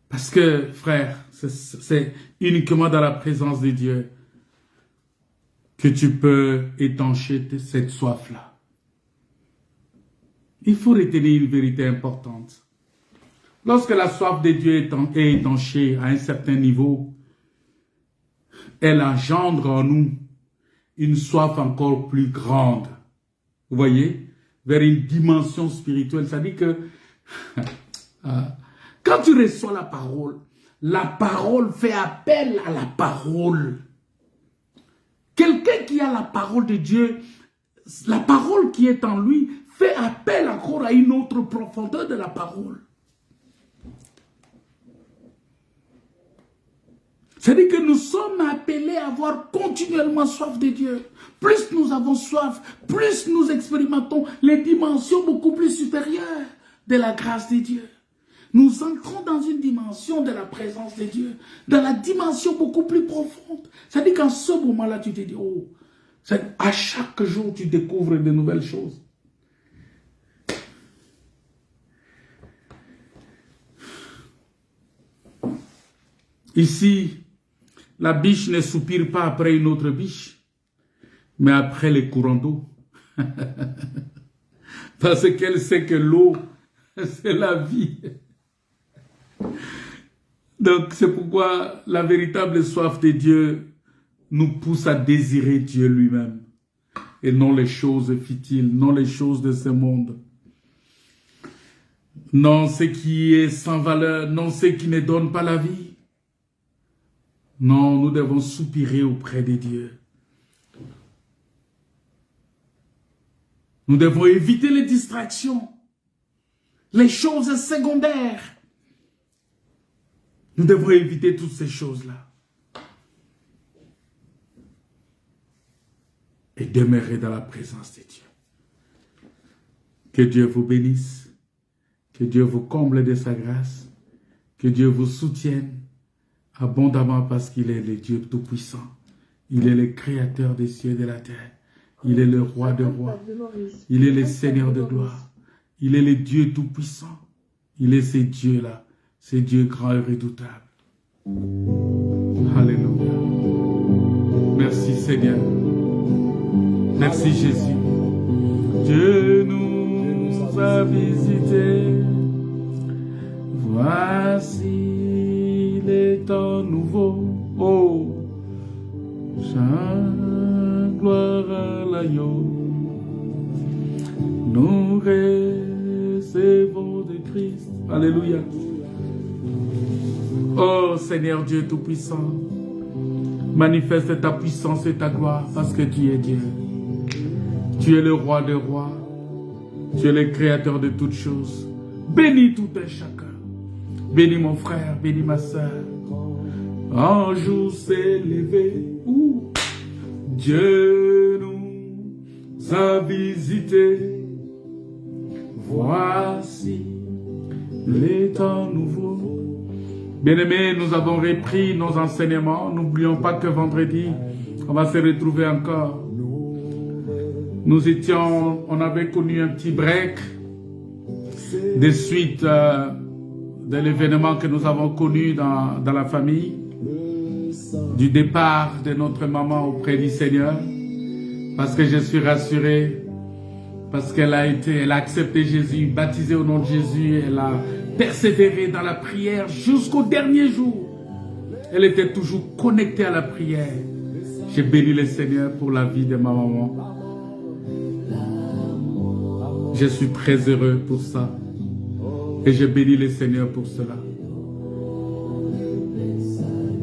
Parce que, frère, c'est uniquement dans la présence de Dieu que tu peux étancher cette soif-là. Il faut retenir une vérité importante. Lorsque la soif de Dieu est étanchée à un certain niveau, elle engendre en nous une soif encore plus grande. Vous voyez? Vers une dimension spirituelle. Ça dit que quand tu reçois la parole fait appel à la parole. Quelqu'un qui a la parole de Dieu, la parole qui est en lui, fait appel encore à une autre profondeur de la parole. C'est-à-dire que nous sommes appelés à avoir continuellement soif de Dieu. Plus nous avons soif, plus nous expérimentons les dimensions beaucoup plus supérieures de la grâce de Dieu. Nous entrons dans une dimension de la présence de Dieu, dans la dimension beaucoup plus profonde. C'est-à-dire qu'en ce moment-là, tu te dis, oh, à chaque jour, tu découvres de nouvelles choses. Ici, la biche ne soupire pas après une autre biche, mais après les courants d'eau. Parce qu'elle sait que l'eau, c'est la vie. Donc, c'est pourquoi la véritable soif de Dieu nous pousse à désirer Dieu lui-même. Et non les choses futiles, non les choses de ce monde. Non ce qui est sans valeur, non ce qui ne donne pas la vie. Non, nous devons soupirer auprès de Dieu. Nous devons éviter les distractions, les choses secondaires. Nous devons éviter toutes ces choses-là. Et demeurer dans la présence de Dieu. Que Dieu vous bénisse. Que Dieu vous comble de sa grâce. Que Dieu vous soutienne abondamment parce qu'il est le Dieu Tout-Puissant. Il est le Créateur des cieux et de la terre. Il est le Roi des rois. Il est le Seigneur de gloire. Il est le Dieu Tout-Puissant. Il est ce Dieu-là. Ce Dieu grand et redoutable. Alléluia. Merci Seigneur. Merci Jésus. Dieu nous a visités. Voici les temps nouveaux. Oh, chante gloire à l'agneau. Nous recevons de Christ. Alléluia. Oh Seigneur Dieu Tout-Puissant, manifeste ta puissance et ta gloire parce que tu es Dieu. Tu es le Roi des rois. Tu es le Créateur de toutes choses. Bénis tout un chacun. Bénis mon frère, bénis ma soeur. Un jour s'est levé où Dieu nous a visités. Voici les temps nouveaux. Bien-aimés, nous avons repris nos enseignements. N'oublions pas que vendredi, on va se retrouver encore. On avait connu un petit break des suites de l'événement que nous avons connu dans la famille, du départ de notre maman auprès du Seigneur, parce que je suis rassuré, parce qu'elle a accepté Jésus, baptisée au nom de Jésus, elle a persévéré dans la prière jusqu'au dernier jour. Elle était toujours connectée à la prière. J'ai béni le Seigneur pour la vie de ma maman. Je suis très heureux pour ça. Et je bénis le Seigneur pour cela.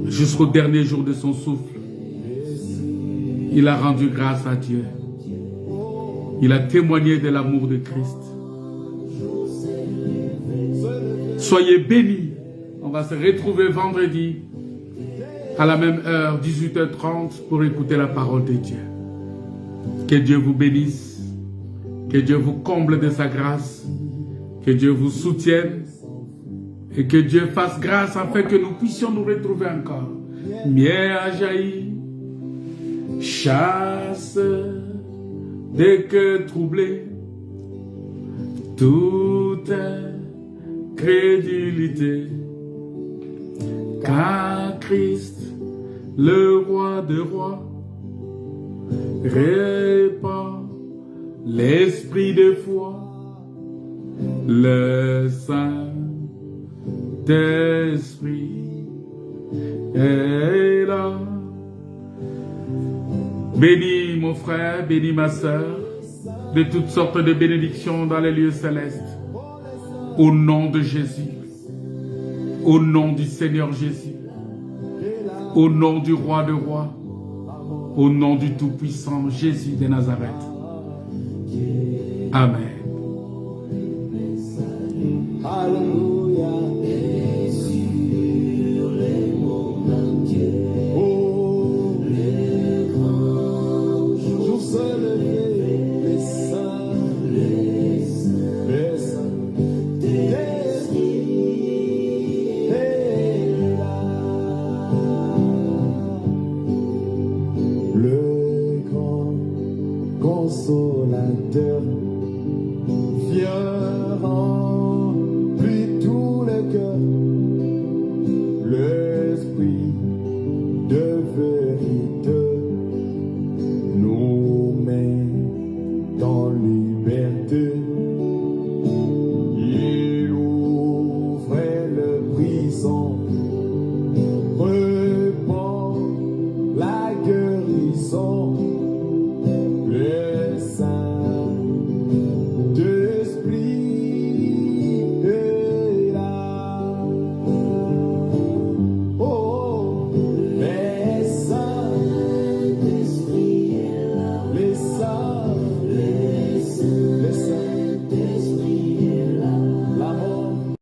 Jusqu'au dernier jour de son souffle, il a rendu grâce à Dieu. Il a témoigné de l'amour de Christ. Soyez bénis. On va se retrouver vendredi à la même heure, 18h30, pour écouter la parole de Dieu. Que Dieu vous bénisse. Que Dieu vous comble de sa grâce. Que Dieu vous soutienne. Et que Dieu fasse grâce afin que nous puissions nous retrouver encore. Miel a jailli. Chasse des cœurs troublés. Toute crédulité. car Christ, le roi de rois, répand l'esprit de foi, le Saint-Esprit est là. Bénis mon frère, bénis ma sœur, de toutes sortes de bénédictions dans les lieux célestes. Au nom de Jésus, au nom du Seigneur Jésus, au nom du Roi de rois, au nom du Tout-Puissant Jésus de Nazareth. Amen. Alléluia. Et sur les mondes entiers, oh, les grands jours se lever, les saints, d'esprit est là. Le grand consolateur vient remplir tout le cœur. Le